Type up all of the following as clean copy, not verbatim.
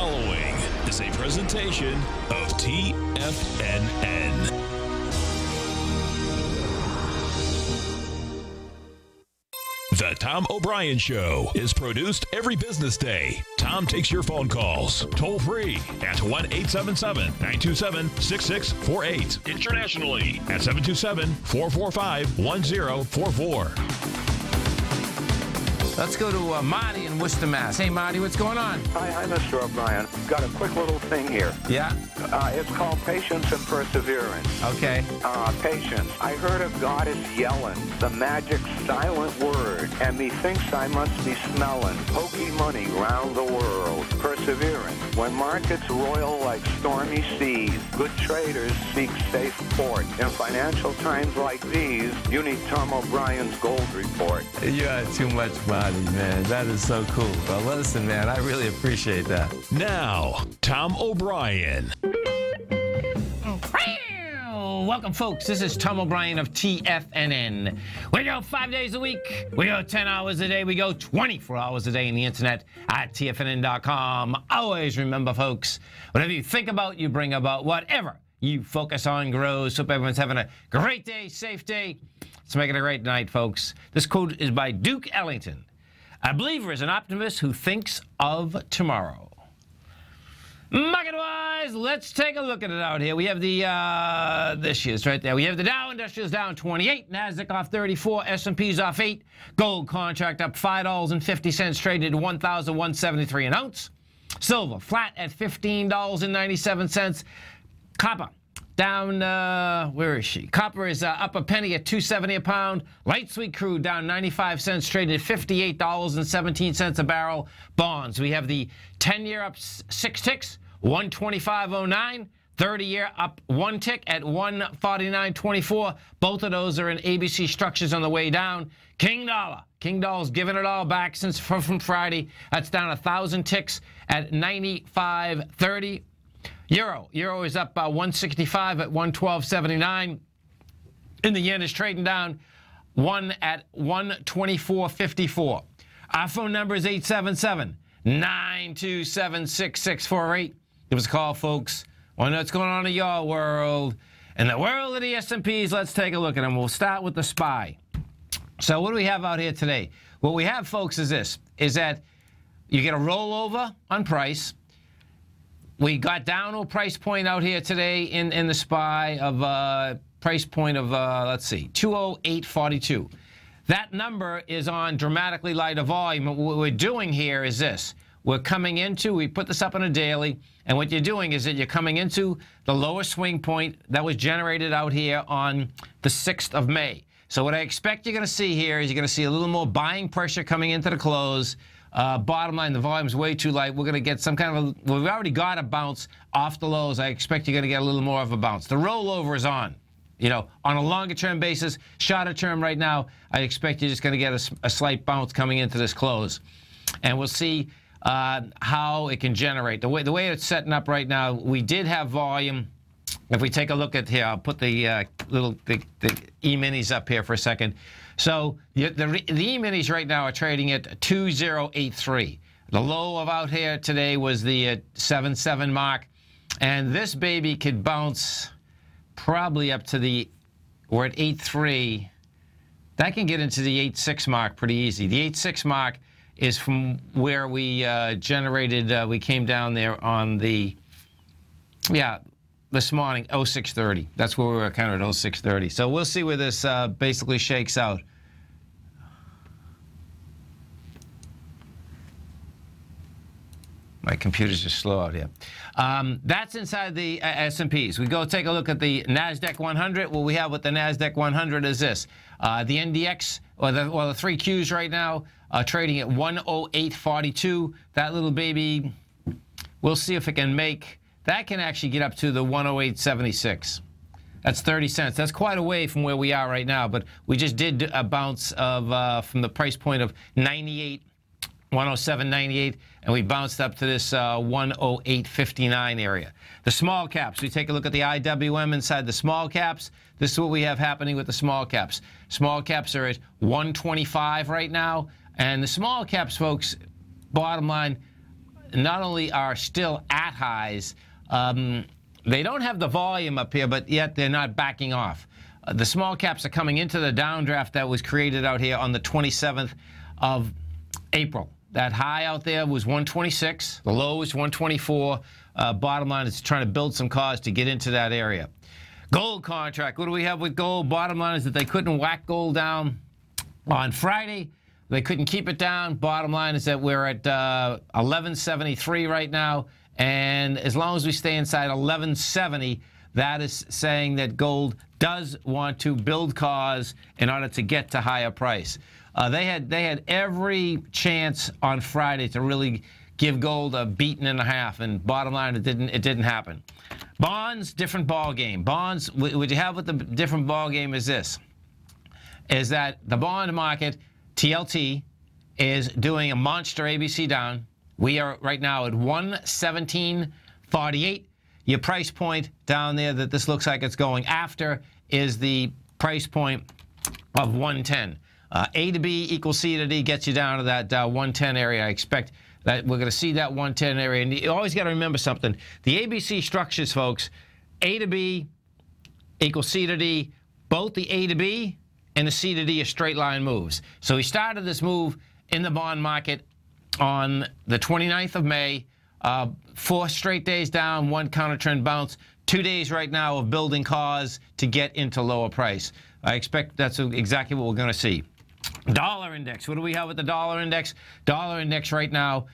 following is a presentation of TFNN. The Tom O'Brien Show is produced every business day. Tom takes your phone calls toll free at 1-877-927-6648. Internationally at 727-445-1044. Let's go to Marty in Worcester, Mass. Hey, Marty, what's going on? Hi, Mr. O'Brien. Got a quick little thing here. Yeah? It's called patience and perseverance. Okay. Patience. I heard a goddess yelling the magic silent word, and methinks I must be smelling pokey money round the world. Perseverance. When markets roil like stormy seas, good traders seek safe port. In financial times like these, you need Tom O'Brien's gold report. You are too much, Marty, man. That is so cool. Well, listen, man, I really appreciate that. Now, Tom O'Brien. Welcome, folks. This is Tom O'Brien of TFNN. We go 5 days a week. We go 10 hours a day. We go 24 hours a day on the internet at TFNN.com. Always remember, folks, whatever you think about, you bring about. Whatever you focus on grows. Hope everyone's having a great day, safe day. Let's make it a great night, folks. This quote is by Duke Ellington. A believer is an optimist who thinks of tomorrow. Market-wise, let's take a look at it out here. We have the, this year's right there. We have the Dow Industrials down 28, NASDAQ off 34, S&P's off 8, gold contract up $5.50, traded $1,173 an ounce. Silver flat at $15.97. Copper down, where is she? Copper is up a penny at $2.70 a pound. Light sweet crude down 95 cents, traded $58.17 a barrel. Bonds, we have the 10-year up 6 ticks, 125.09. 30-year up 1 tick at 149.24. Both of those are in ABC structures on the way down. King Dollar. King Dollar's given it all back since from Friday. That's down 1,000 ticks at 95.30. Euro is up 165 at 112.79. And the yen is trading down 1 at 124.54. Our phone number is 877-927-6648. Give us a call, folks. Want to know what's going on in your world. In the world of the S&Ps, let's take a look at them. We'll start with the SPY. So what do we have out here today? What we have, folks, is this, is that you get a rollover on price. We got down to a price point out here today in the SPY of price point of, let's see, 208.42. That number is on dramatically lighter volume. What we're doing here is this. We're coming into, we put this up on a daily, and what you're doing is that you're coming into the lower swing point that was generated out here on the 6th of May. So what I expect you're going to see here is you're going to see a little more buying pressure coming into the close. Bottom line, the volume's way too light. We're going to get some kind of a, we've already got a bounce off the lows. I expect you're going to get a little more of a bounce. The rollover is on. You know, on a longer term basis, shorter term right now, I expect you're just going to get a slight bounce coming into this close. And we'll see how it can generate. The way it's setting up right now, we did have volume. If we take a look at here, I'll put the the E-minis up here for a second. So the E-minis right now are trading at 2083. The low of out here today was the 77 mark. And this baby could bounce probably up to the, we're at 83. That can get into the 86 mark pretty easy. The 86 mark is from where we generated, we came down there on the, this morning, 0630. That's where we were kind of at 0630. So we'll see where this basically shakes out. My computer's just slow out here. That's inside the S&Ps. We go take a look at the NASDAQ 100. What we have with the NASDAQ 100 is this. The NDX, or the 3 Qs right now, trading at 108.42. That little baby, we'll see if it can make, that can actually get up to the 108.76. That's 30 cents. That's quite a way from where we are right now, but we just did a bounce of from the price point of 98, 107.98, and we bounced up to this 108.59 area. The small caps, we take a look at the IWM inside the small caps. This is what we have happening with the small caps. Small caps are at 125 right now, and the small caps, folks, bottom line, not only are still at highs, they don't have the volume up here, but yet they're not backing off. The small caps are coming into the downdraft that was created out here on the 27th of April. That high out there was 126. The low was 124. Bottom line is trying to build some cause to get into that area. Gold contract. What do we have with gold? Bottom line is that they couldn't whack gold down on Friday. They couldn't keep it down. Bottom line is that we're at 1173 right now. And as long as we stay inside 1170, that is saying that gold does want to build cause in order to get to higher price. They had every chance on Friday to really give gold a beating and a half, and bottom line, it didn't happen. Bonds, different ball game. Bonds, what you have with the different ball game is this: is that the bond market, TLT, is doing a monster ABC down. We are right now at 117.48. Your price point down there that this looks like it's going after is the price point of 110. A to B equals C to D gets you down to that 110 area. I expect that we're going to see that 110 area. And you always got to remember something. The ABC structures, folks, A to B equals C to D. Both the A to B and the C to D are straight line moves. So we started this move in the bond market on the 29th of May. 4 straight days down, 1 counter trend bounce. 2 days right now of building cause to get into lower price. I expect that's exactly what we're going to see. Dollar index. What do we have with the dollar index? Dollar index right now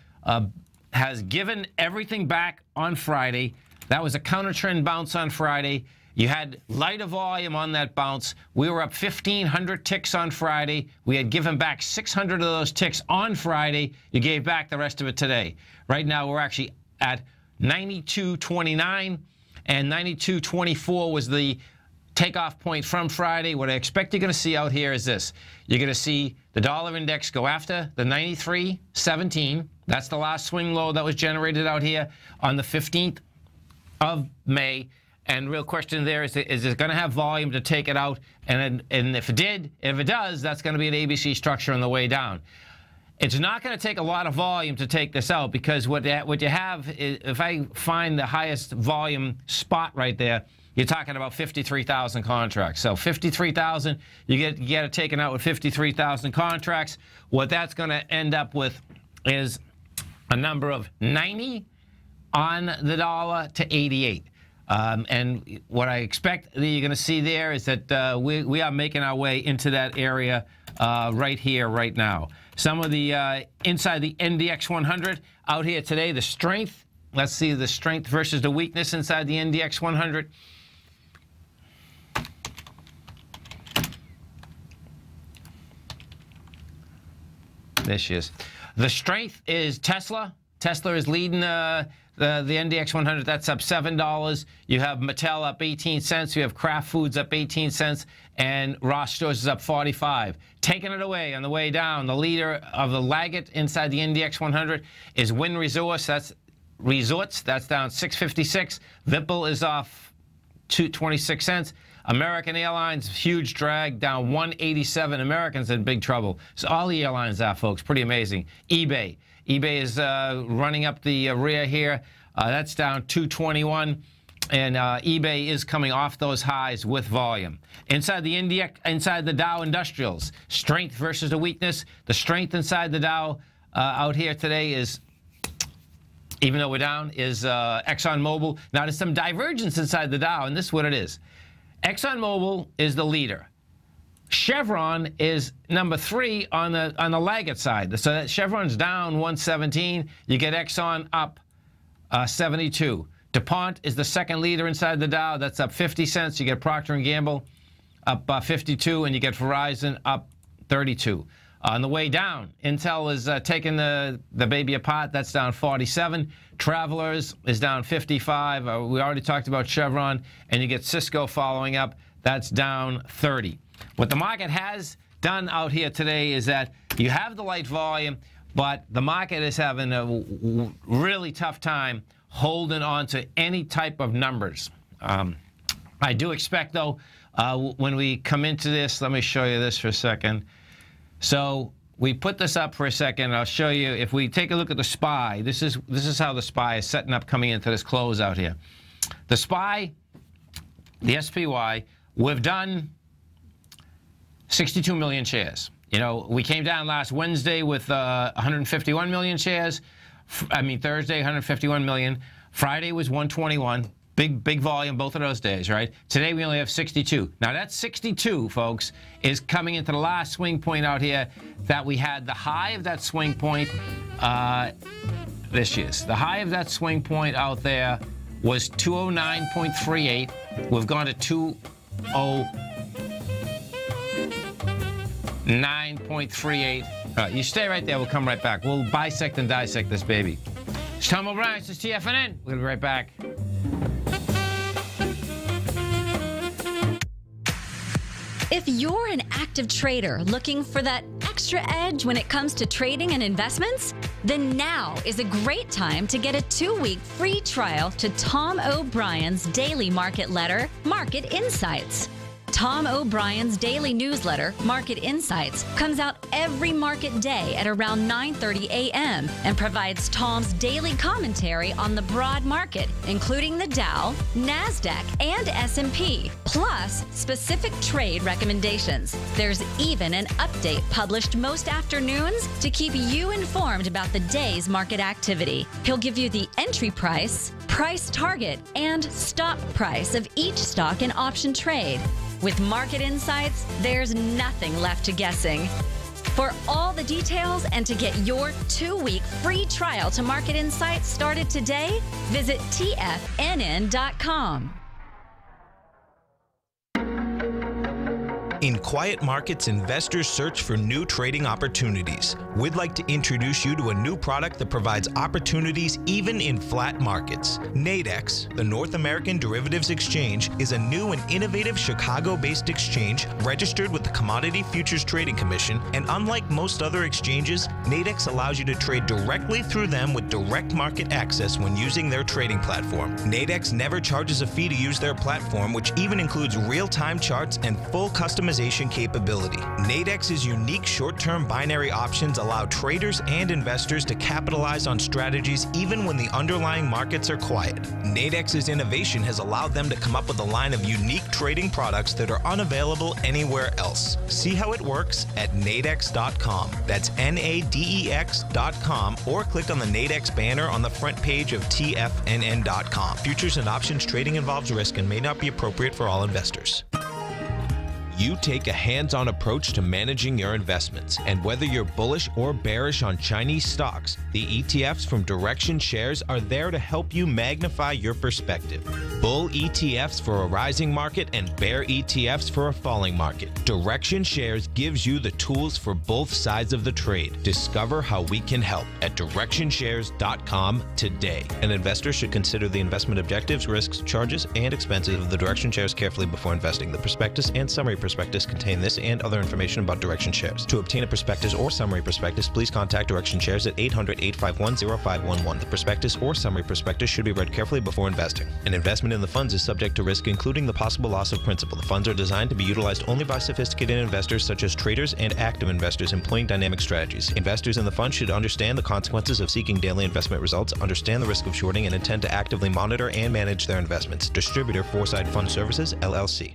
has given everything back on Friday. That was a counter trend bounce on Friday. You had lighter volume on that bounce. We were up 1,500 ticks on Friday. We had given back 600 of those ticks on Friday. You gave back the rest of it today. Right now, we're actually at 92.29, and 92.24 was the takeoff point from Friday. What I expect you're going to see out here is this. You're going to see the dollar index go after the 93.17. That's the last swing low that was generated out here on the 15th of May. And real question there is it going to have volume to take it out? And if it does, that's going to be an ABC structure on the way down. It's not going to take a lot of volume to take this out, because what you have is, if I find the highest volume spot right there, you're talking about 53,000 contracts. So 53,000, you get it taken out with 53,000 contracts. What that's going to end up with is a number of 90 on the dollar to 88. And what I expect that you're going to see there is that we are making our way into that area right here, right now. Some of the inside the NDX 100 out here today, the strength. Let's see the strength versus the weakness inside the NDX 100. There she is. The strength is Tesla. Tesla is leading the NDX 100. That's up $7. You have Mattel up 18 cents. You have Kraft Foods up 18 cents. And Ross Stores is up 45. Taking it away on the way down, the leader of the laggard inside the NDX 100 is Wynn Resorts. That's down 656. Vipple is off 26 cents. American Airlines, huge drag, down 187. Americans in big trouble. So all the airlines are, folks. Pretty amazing. eBay is running up the rear here. That's down 221. And eBay is coming off those highs with volume. Inside the inside the Dow Industrials, strength versus the weakness. The strength inside the Dow out here today is, even though we're down, is ExxonMobil. Now, there's some divergence inside the Dow, and this is what it is. ExxonMobil is the leader. Chevron is number 3 on the laggard side. So that Chevron's down 117. You get Exxon up 72. DuPont is the second leader inside the Dow. That's up 50 cents. You get Procter & Gamble up 52, and you get Verizon up 32. On the way down, Intel is taking the baby apart. That's down 47. Travelers is down 55. We already talked about Chevron. And you get Cisco following up. That's down 30. What the market has done out here today is that you have the light volume, but the market is having a really tough time holding on to any type of numbers. I do expect, though, when we come into this, let me show you this for a second. So we put this up for a second. I'll show you. If we take a look at the SPY, this is how the SPY is setting up coming into this close out here. The SPY, the SPY, we've done 62 million shares. You know, we came down last Wednesday with 151 million shares. Thursday, 151 million. Friday was 121. Big volume both of those days, right? Today we only have 62. Now that 62, folks, is coming into the last swing point out here that we had. The high of that swing point, this is. The high of that swing point out there was 209.38. We've gone to 209.38. You stay right there. We'll come right back. We'll bisect and dissect this baby. It's Tom O'Brien. This is TFNN. We'll be right back. If you're an active trader looking for that extra edge when it comes to trading and investments, then now is a great time to get a 2-week free trial to Tom O'Brien's daily market letter, Market Insights. Tom O'Brien's daily newsletter, Market Insights, comes out every market day at around 9:30 a.m. and provides Tom's daily commentary on the broad market, including the Dow, NASDAQ, and S&P, plus specific trade recommendations. There's even an update published most afternoons to keep you informed about the day's market activity. He'll give you the entry price, price target, and stop price of each stock and option trade. With Market Insights, there's nothing left to guessing. For all the details and to get your 2-week free trial to Market Insights started today, visit TFNN.com. In quiet markets, investors search for new trading opportunities. We'd like to introduce you to a new product that provides opportunities even in flat markets. Nadex, the North American Derivatives Exchange, is a new and innovative Chicago-based exchange registered with the Commodity Futures Trading Commission, and unlike most other exchanges, Nadex allows you to trade directly through them with direct market access when using their trading platform. Nadex never charges a fee to use their platform, which even includes real-time charts and full customization capability. Nadex's unique short-term binary options allow traders and investors to capitalize on strategies even when the underlying markets are quiet. Nadex's innovation has allowed them to come up with a line of unique trading products that are unavailable anywhere else. See how it works at nadex.com. That's NADEX.com, or click on the Nadex banner on the front page of TFNN.com. Futures and options trading involves risk and may not be appropriate for all investors. You take a hands-on approach to managing your investments, and whether you're bullish or bearish on Chinese stocks, the ETFs from Direction Shares are there to help you magnify your perspective. Bull ETFs for a rising market and bear ETFs for a falling market. Direction Shares gives you the tools for both sides of the trade. Discover how we can help at DirectionShares.com today. An investor should consider the investment objectives, risks, charges, and expenses of the Direction Shares carefully before investing. The prospectus and summary prospectus contain this and other information about Direction Shares. To obtain a prospectus or summary prospectus, please contact Direction Shares at 800-851-0511. The prospectus or summary prospectus should be read carefully before investing. An investment in the funds is subject to risk, including the possible loss of principal. The funds are designed to be utilized only by sophisticated investors such as traders and active investors employing dynamic strategies. Investors in the fund should understand the consequences of seeking daily investment results, understand the risk of shorting, and intend to actively monitor and manage their investments. Distributor, Foresight Fund Services, LLC.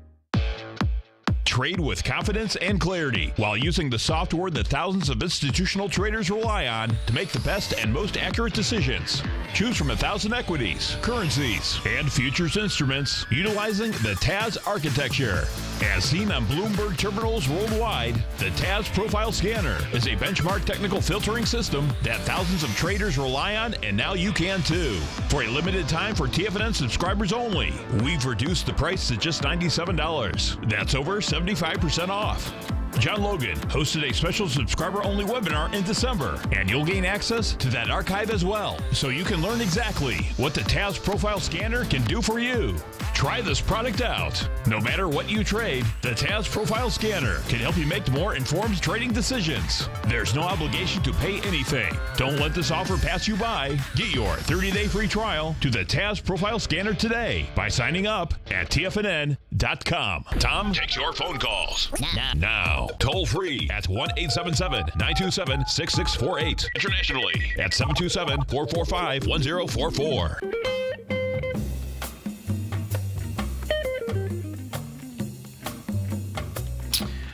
Trade with confidence and clarity while using the software that thousands of institutional traders rely on to make the best and most accurate decisions. Choose from 1,000 equities, currencies, and futures instruments utilizing the TAS architecture. As seen on Bloomberg terminals worldwide, the TAS Profile Scanner is a benchmark technical filtering system that thousands of traders rely on, and now you can too. For a limited time for TFNN subscribers only, we've reduced the price to just $97. That's over 75% off. John Logan hosted a special subscriber-only webinar in December, and you'll gain access to that archive as well, so you can learn exactly what the TAS Profile Scanner can do for you. Try this product out. No matter what you trade, the TAS Profile Scanner can help you make more informed trading decisions. There's no obligation to pay anything. Don't let this offer pass you by. Get your 30-day free trial to the TAS Profile Scanner today by signing up at TFNN.com. Tom takes your phone calls now. Toll free at 1-877-927-6648. Internationally at 727-445-1044.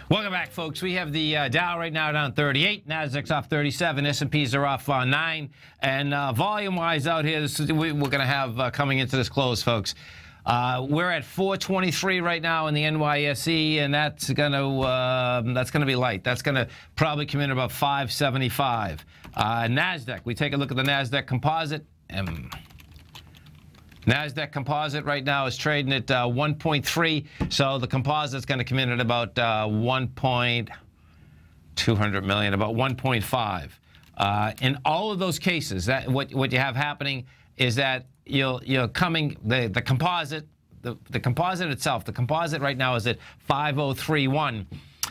Welcome back, folks. We have the Dow right now down 38, Nasdaq's off 37, S&Ps are off 9, and volume-wise out here, this is, we're going to have coming into this close, folks. We're at 423 right now in the NYSE, and that's going to be light. That's going to probably come in about 575. Nasdaq, we take a look at the Nasdaq Composite. NASDAQ Composite right now is trading at 1.3, so the Composite's going to come in at about 200 million, about 1.5. In all of those cases, that what you have happening is that you're coming the composite, the composite itself. The composite right now is at 5031.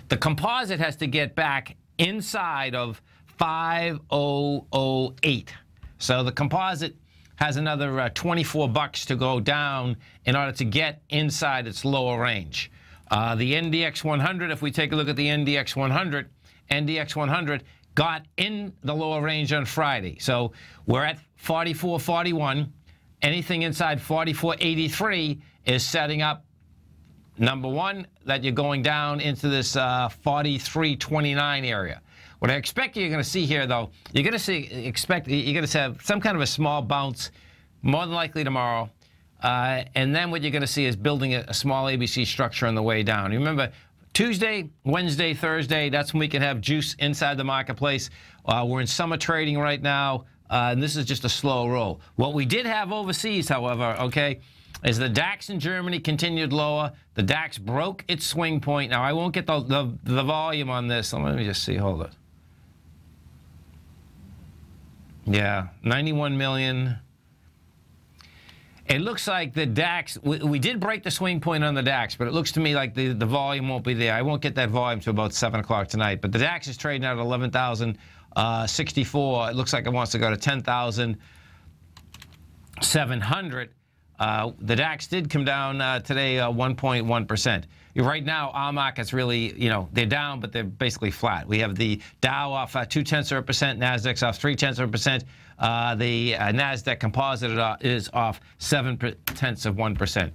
The composite has to get back inside of 5008. So the composite has another 24 bucks to go down in order to get inside its lower range. The NDX 100, if we take a look at the NDX 100, NDX 100 got in the lower range on Friday. So we're at 44.41. Anything inside 44.83 is setting up, number one, that you're going down into this 43.29 area. What I expect you're going to see here, though, you're going to have some kind of a small bounce, more than likely tomorrow, and then what you're going to see is building a small ABC structure on the way down. You remember, Tuesday, Wednesday, Thursday, that's when we can have juice inside the marketplace. We're in summer trading right now, and this is just a slow roll. What we did have overseas, however, okay, is the DAX in Germany continued lower. The DAX broke its swing point. Now, I won't get the volume on this. Let me just see. Hold it. Yeah, 91 million. It looks like the DAX, we did break the swing point on the DAX, but it looks to me like the volume won't be there. I won't get that volume till about 7 o'clock tonight. But the DAX is trading out at 11,064. It looks like it wants to go to 10,700. The DAX did come down today 1.1%. Right now, our market's really, they're down, but they're basically flat. We have the Dow off 0.2%, Nasdaq's off 0.3%. The Nasdaq Composite is off 0.7%.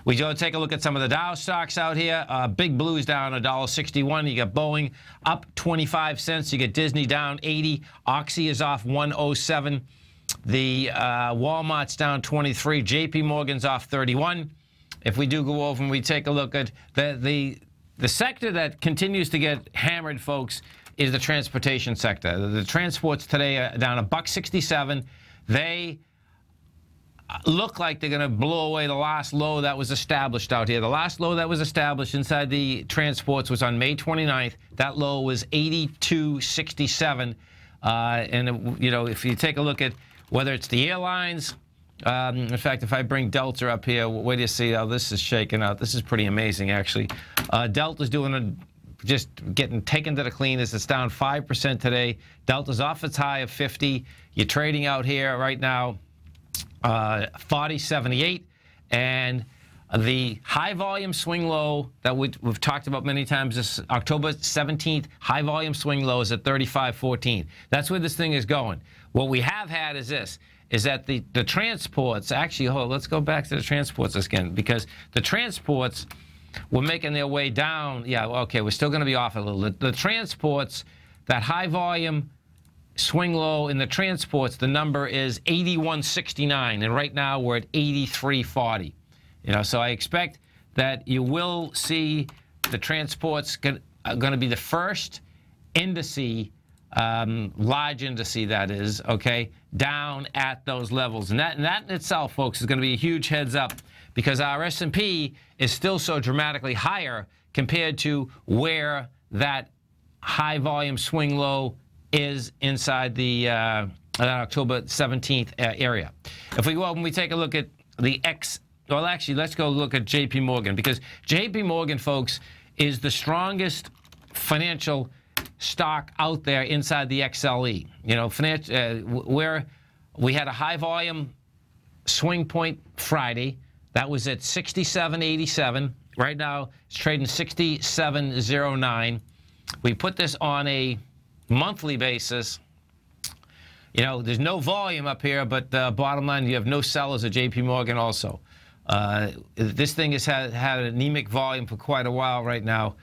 We go take a look at some of the Dow stocks out here. Big Blue's down $1.61. You got Boeing up 25 cents. You get Disney down 80. Oxy is off 107. The Walmart's down 23. JP Morgan's off 31. If we do go over and we take a look at the sector that continues to get hammered, folks, is the transportation sector. The transports today are down $1.67. They look like they're going to blow away the last low that was established out here. The last low that was established inside the transports was on May 29th. That low was 82.67. And, if you take a look at whether it's the airlines, in fact, if I bring Delta up here, wait till you see how this is shaking out. This is pretty amazing, actually. Delta's doing just getting taken to the cleaners. It's down 5% today. Delta's off its high of 50. You're trading out here right now 40.78, and the high volume swing low that we've talked about many times, this October 17th high volume swing low is at 35.14. That's where this thing is going. What we have had is this, is that the transports, actually, let's go back to the transports again, because the transports were making their way down. Yeah, okay, we're still going to be off a little. The transports, that high volume swing low in the transports, the number is 81.69, and right now we're at 83.40. So I expect that you will see the transports going to be the first indice, large indice that is, okay, down at those levels. And that in itself, folks, is going to be a huge heads up, because our S&P is still so dramatically higher compared to where that high volume swing low is inside the October 17th area. If we go up and we take a look at the Well, actually, let's go look at J.P. Morgan, because J.P. Morgan, folks, is the strongest financial stock out there inside the XLE. You know, where we had a high volume swing point Friday. That was at 67.87. Right now, it's trading 67.09. We put this on a monthly basis. You know, there's no volume up here, but bottom line, you have no sellers at J.P. Morgan also. This thing has had anemic volume for quite a while right now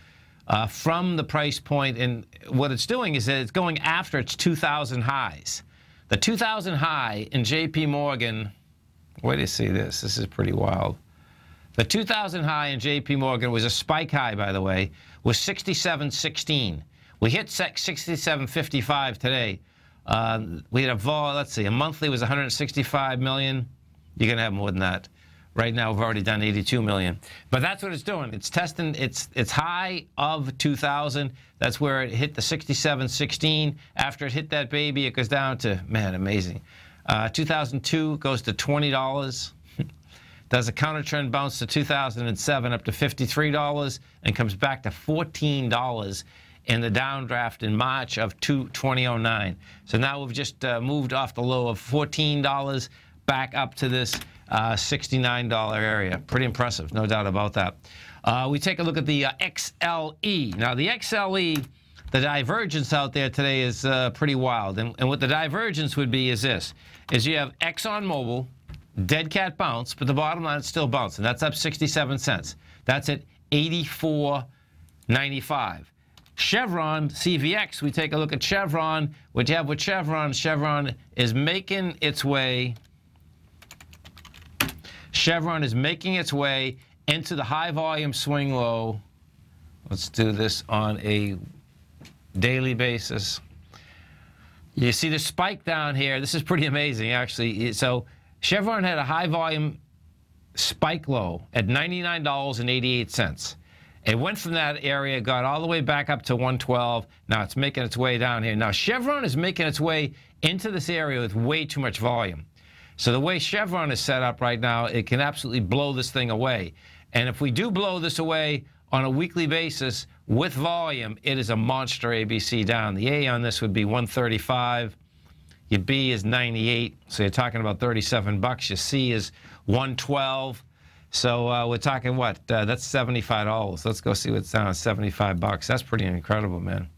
from the price point. And what it's doing is that it's going after its 2,000 highs. The 2,000 high in J.P. Morgan, wait till you see this. This is pretty wild. The 2,000 high in J.P. Morgan was a spike high, by the way, was 67.16. We hit 67.55 today. We had let's see, a monthly was 165 million. You're going to have more than that. Right now, we've already done 82 million. But that's what it's doing. It's testing its high of 2,000. That's where it hit the 67.16. After it hit that baby, it goes down to, man, amazing. 2002 goes to $20. Does a counter trend bounce to 2007 up to $53 and comes back to $14 in the downdraft in March of 2009. So now we've just moved off the low of $14 back up to this $69 area. Pretty impressive, no doubt about that. We take a look at the XLE. Now, the XLE, the divergence out there today is pretty wild. And what the divergence would be is this, is you have ExxonMobil, dead cat bounce, but the bottom line is still bouncing. That's up 67 cents. That's at 84.95. Chevron, CVX, we take a look at Chevron. What you have with Chevron, Chevron is making its way into the high volume swing low. Let's do this on a daily basis. You see the spike down here. This is pretty amazing, actually. So Chevron had a high volume spike low at $99.88. It went from that area, got all the way back up to 112. Now it's making its way down here. Now Chevron is making its way into this area with way too much volume. So the way Chevron is set up right now, it can absolutely blow this thing away. And if we do blow this away on a weekly basis with volume, it is a monster ABC down. The A on this would be 135. Your B is 98. So you're talking about 37 bucks. Your C is 112. So we're talking what? That's $75. Let's go see what's down at 75 bucks. That's pretty incredible, man.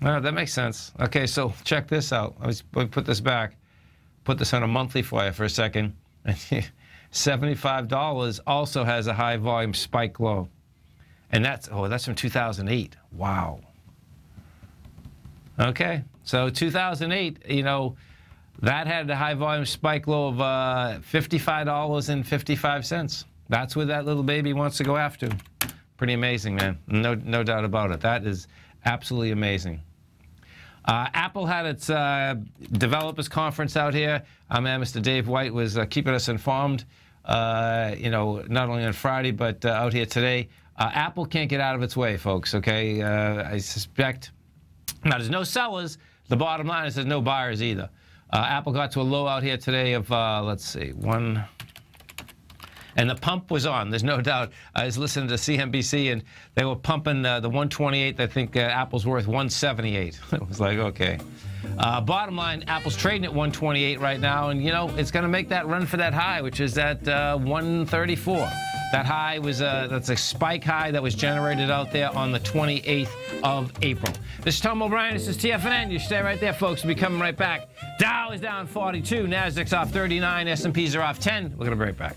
All right, that makes sense. Okay, so check this out. Let me put this back. Put this on a monthly for you for a second. $75 also has a high volume spike low. And that's from 2008. Wow. Okay, so 2008, you know, that had a high volume spike low of $55.55. That's what that little baby wants to go after. Pretty amazing, man. No doubt about it. That is absolutely amazing. Apple had its developers conference out here. Mr. Dave White was keeping us informed, you know, not only on Friday, but out here today. Apple can't get out of its way, folks, okay? I suspect, now there's no sellers. The bottom line is there's no buyers either. Apple got to a low out here today of, let's see, one. And the pump was on. There's no doubt. I was listening to CNBC, and they were pumping the 128. I think Apple's worth 178. It was like, okay. Bottom line, Apple's trading at 128 right now, and, you know, it's going to make that run for that high, which is at 134. That high was that's a spike high that was generated out there on the 28th of April. This is Tom O'Brien. This is TFNN. You stay right there, folks. We'll be coming right back. Dow is down 42. Nasdaq's off 39. S&Ps are off 10. We're going to be right back.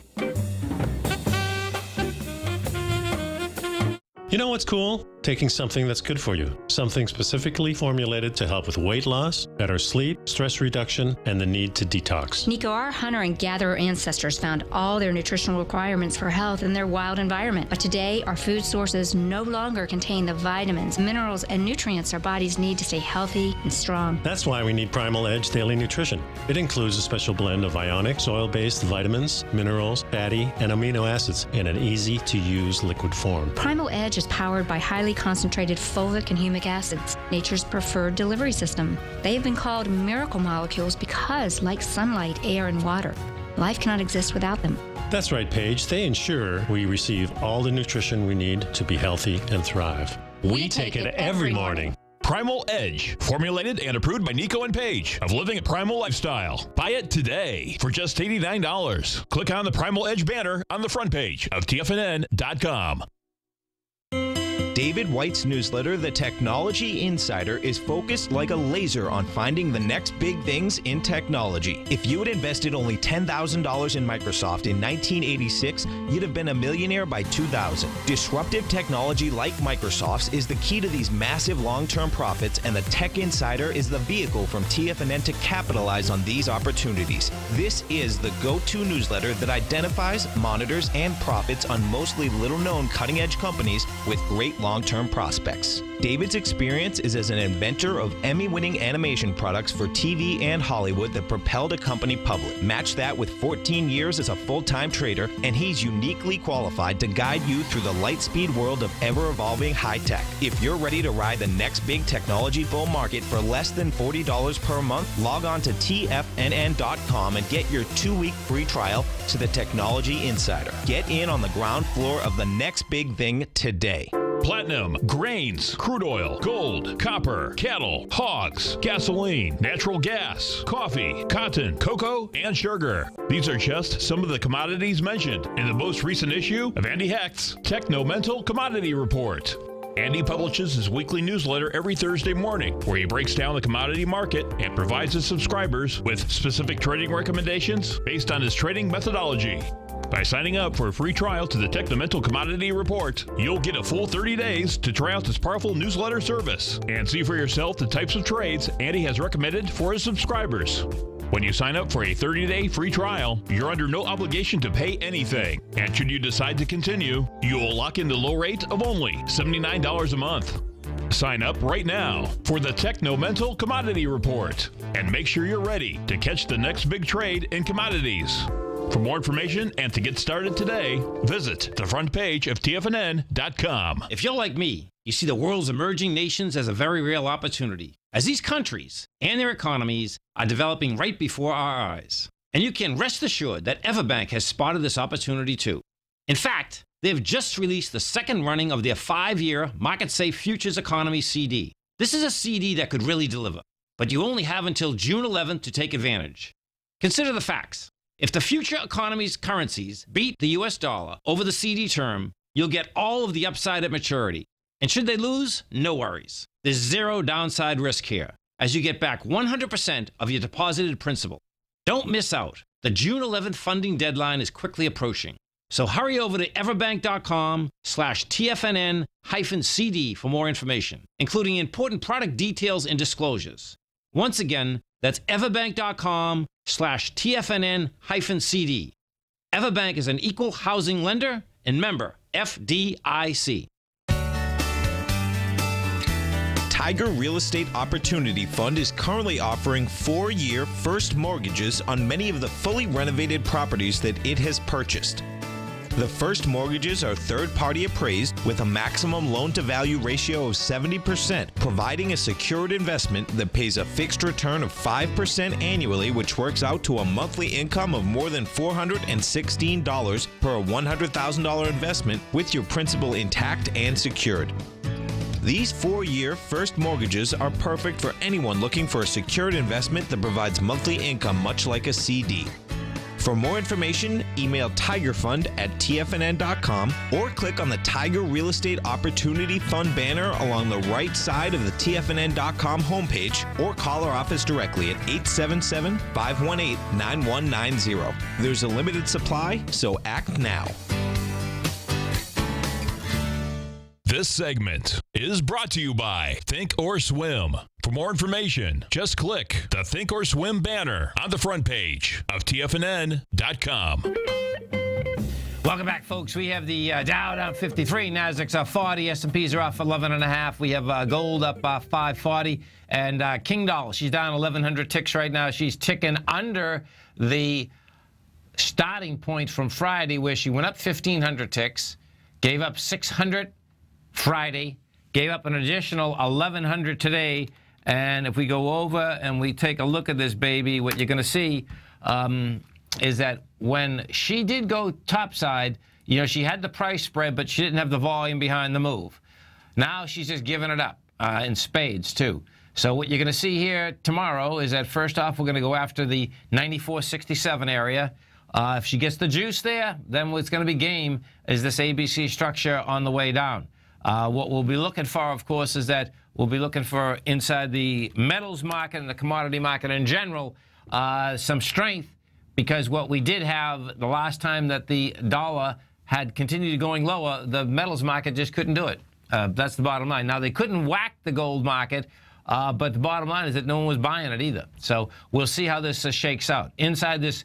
You know what's cool? Taking something that's good for you. Something specifically formulated to help with weight loss, better sleep, stress reduction, and the need to detox. Nico, our hunter and gatherer ancestors found all their nutritional requirements for health in their wild environment. But today, our food sources no longer contain the vitamins, minerals, and nutrients our bodies need to stay healthy and strong. That's why we need Primal Edge Daily Nutrition. It includes a special blend of ionic, soil-based vitamins, minerals, fatty, and amino acids in an easy-to-use liquid form. Primal Edge is powered by highly concentrated fulvic and humic acids, nature's preferred delivery system. They've been called miracle molecules because, like sunlight, air, and water, life cannot exist without them. That's right, Paige. They ensure we receive all the nutrition we need to be healthy and thrive. We take it every morning. Primal Edge, formulated and approved by Nico and Paige of Living a Primal Lifestyle. Buy it today for just $89. Click on the Primal Edge banner on the front page of TFNN.com. David White's newsletter, The Technology Insider, is focused like a laser on finding the next big things in technology. If you had invested only $10,000 in Microsoft in 1986, you'd have been a millionaire by 2000. Disruptive technology like Microsoft's is the key to these massive long-term profits, and the Tech Insider is the vehicle from TFNN to capitalize on these opportunities. This is the go-to newsletter that identifies, monitors, and profits on mostly little-known cutting-edge companies with great long-term prospects. David's experience is as an inventor of Emmy-winning animation products for TV and Hollywood that propelled a company public. Match that with 14 years as a full-time trader, and he's uniquely qualified to guide you through the light-speed world of ever-evolving high-tech. If you're ready to ride the next big technology bull market for less than $40 per month, log on to TFNN.com and get your 2-week free trial to the Technology Insider. Get in on the ground floor of the next big thing today. Platinum, grains, crude oil, gold, copper, cattle, hogs, gasoline, natural gas, coffee, cotton, cocoa, and sugar. These are just some of the commodities mentioned in the most recent issue of Andy Hecht's Techno-Mental Commodity Report. Andy publishes his weekly newsletter every Thursday morning, where he breaks down the commodity market and provides his subscribers with specific trading recommendations based on his trading methodology. By signing up for a free trial to the Techno-Mental Commodity Report, you'll get a full 30 days to try out this powerful newsletter service and see for yourself the types of trades Andy has recommended for his subscribers. When you sign up for a 30-day free trial, you're under no obligation to pay anything. And should you decide to continue, you will lock in the low rate of only $79 a month. Sign up right now for the Techno-Mental Commodity Report and make sure you're ready to catch the next big trade in commodities. For more information and to get started today, visit the front page of TFNN.com. If you're like me, you see the world's emerging nations as a very real opportunity, as these countries and their economies are developing right before our eyes. And you can rest assured that Everbank has spotted this opportunity too. In fact, they've just released the second running of their 5-year Market Safe Futures Economy CD. This is a CD that could really deliver, but you only have until June 11th to take advantage. Consider the facts. If the future economy's currencies beat the US dollar over the CD term, you'll get all of the upside at maturity. And should they lose, no worries. There's zero downside risk here, as you get back 100% of your deposited principal. Don't miss out. The June 11th funding deadline is quickly approaching. So hurry over to everbank.com/TFNN-CD for more information, including important product details and disclosures. Once again, that's everbank.com/TFNN-CD. Everbank is an equal housing lender and member FDIC. Tiger Real Estate Opportunity Fund is currently offering 4-year first mortgages on many of the fully renovated properties that it has purchased. The first mortgages are third-party appraised with a maximum loan-to-value ratio of 70%, providing a secured investment that pays a fixed return of 5% annually, which works out to a monthly income of more than $416 per $100,000 investment with your principal intact and secured. These 4-year first mortgages are perfect for anyone looking for a secured investment that provides monthly income much like a CD. For more information, email tigerfund@tfnn.com or click on the Tiger Real Estate Opportunity Fund banner along the right side of the tfnn.com homepage, or call our office directly at 877-518-9190. There's a limited supply, so act now. This segment is brought to you by Think or Swim. For more information, just click the Think or Swim banner on the front page of TFNN.com. Welcome back, folks. We have the Dow down 53, Nasdaq's up 40, S&Ps are off 11.5. We have gold up 540, and King Dollar, she's down 1,100 ticks right now. She's ticking under the starting point from Friday, where she went up 1,500 ticks, gave up 600 Friday, gave up an additional 1,100 today. And if we go over and we take a look at this baby, what you're going to see, is that when she did go topside, you know, she had the price spread, but she didn't have the volume behind the move. Now she's just giving it up in spades, too. So what you're going to see here tomorrow is that, first off, we're going to go after the 94.67 area. If she gets the juice there, then what's going to be game is this ABC structure on the way down. What we'll be looking for, of course, is that we'll be looking for inside the metals market and the commodity market in general some strength, because what we did have the last time that the dollar had continued going lower, the metals market just couldn't do it. That's the bottom line. Now, they couldn't whack the gold market, but the bottom line is that no one was buying it either. So we'll see how this shakes out. Inside this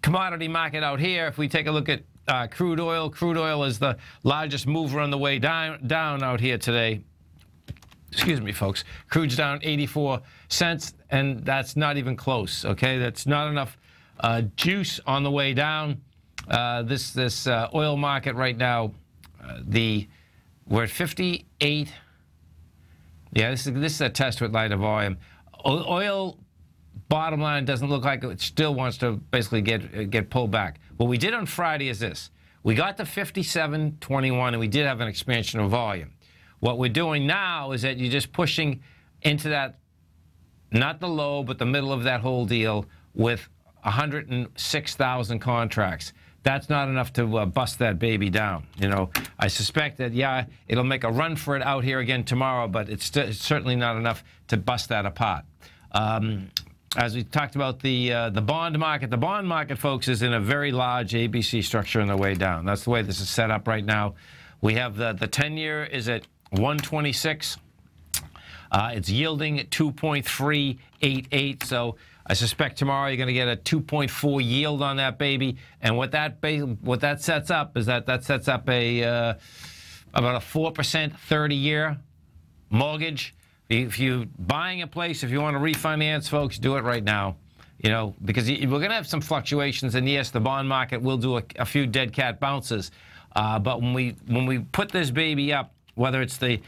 commodity market out here, if we take a look at crude oil is the largest mover on the way down out here today. Excuse me, folks. Crude's down 84 cents, and that's not even close, okay? That's not enough juice on the way down. This oil market right now, we're at 58. Yeah, this is a test with lighter volume. Oil, bottom line, doesn't look like it still wants to basically get pulled back. What we did on Friday is this. We got to 57.21, and we did have an expansion of volume. What we're doing now is that you're just pushing into that, not the low, but the middle of that whole deal with 106,000 contracts. That's not enough to bust that baby down. You know, I suspect that, yeah, it'll make a run for it out here again tomorrow, but it's certainly not enough to bust that apart. As we talked about the bond market, folks, is in a very large ABC structure on the way down. That's the way this is set up right now. We have the 10-year is at 126. It's yielding at 2.388. So I suspect tomorrow you're going to get a 2.4 yield on that baby. And what that sets up is that sets up a about a 4% 30-year mortgage. If you're buying a place, if you want to refinance, folks, do it right now. You know, because we're going to have some fluctuations, and yes, the bond market will do a few dead cat bounces. But when we put this baby up, whether it's the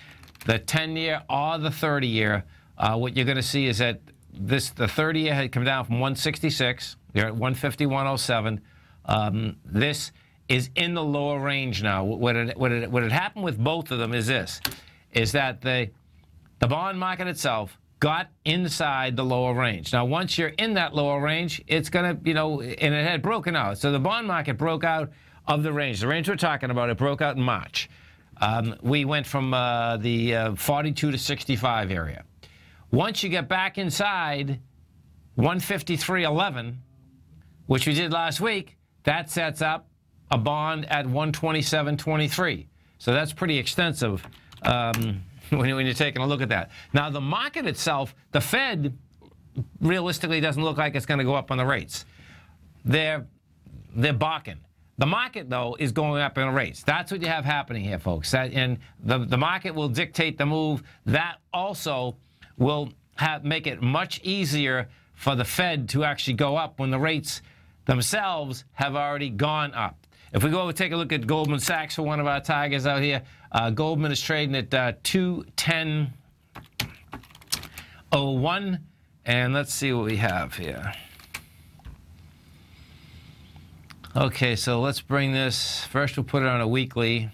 10-year or the 30-year, what you're going to see is that the 30-year had come down from 166. You're at 151.07. This is in the lower range now. What had happened with both of them is this: is that the bond market itself got inside the lower range. Now, once you're in that lower range, it's going to, you know, and it had broken out. So the bond market broke out of the range. The range we're talking about, it broke out in March. We went from the 42 to 65 area. Once you get back inside 153.11, which we did last week, that sets up a bond at 127.23. So that's pretty extensive when you're taking a look at that. Now, the market itself, the Fed realistically doesn't look like it's going to go up on the rates. They're balking. The market, though, is going up in rates. That's what you have happening here, folks. And the market will dictate the move. That also will make it much easier for the Fed to actually go up when the rates themselves have already gone up. If we go take a look at Goldman Sachs for one of our targets out here, Goldman is trading at 210.01. And let's see what we have here. Okay, so let's bring this. First, we'll put it on a weekly.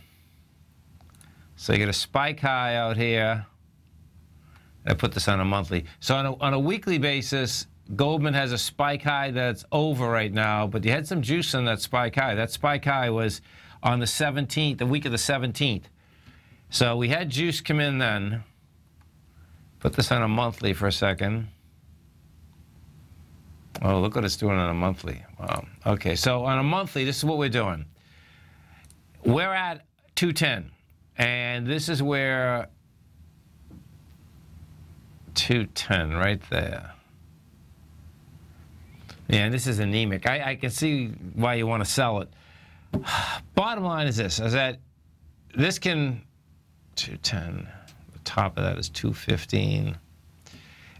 So you get a spike high out here. I put this on a monthly. So on a weekly basis, Goldman has a spike high that's over right now, but you had some juice on that spike high. That spike high was on the 17th, the week of the 17th. So we had juice come in then. Put this on a monthly for a second. Oh, look what it's doing on a monthly. Wow. Okay, so on a monthly, this is what we're doing. We're at 210, and this is where 210 right there. Yeah, and this is anemic. I can see why you want to sell it. Bottom line is this, is that this can, 210, the top of that is 215.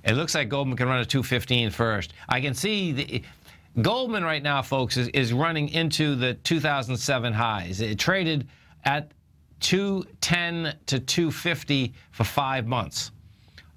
It looks like Goldman can run a 215 first. I can see Goldman right now, folks, is running into the 2007 highs. It traded at 210 to 250 for 5 months.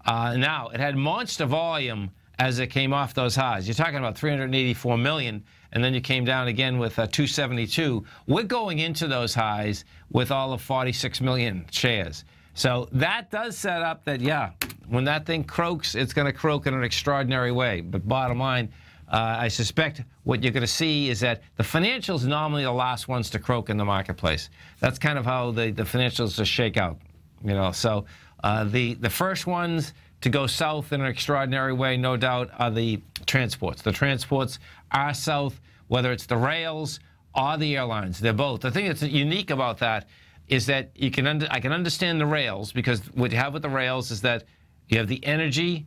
Now, it had monster volume as it came off those highs. You're talking about 384 million, and then you came down again with 272. We're going into those highs with all of 46 million shares. So that does set up that, yeah, when that thing croaks, it's going to croak in an extraordinary way. But bottom line, I suspect what you're going to see is that the financials are normally the last ones to croak in the marketplace. That's kind of how the financials just shake out, you know. So the first ones to go south in an extraordinary way, no doubt, are the transports. The transports are south, whether it's the rails or the airlines. They're both. The thing that's unique about that is that I can understand the rails, because what you have with the rails is that you have the energy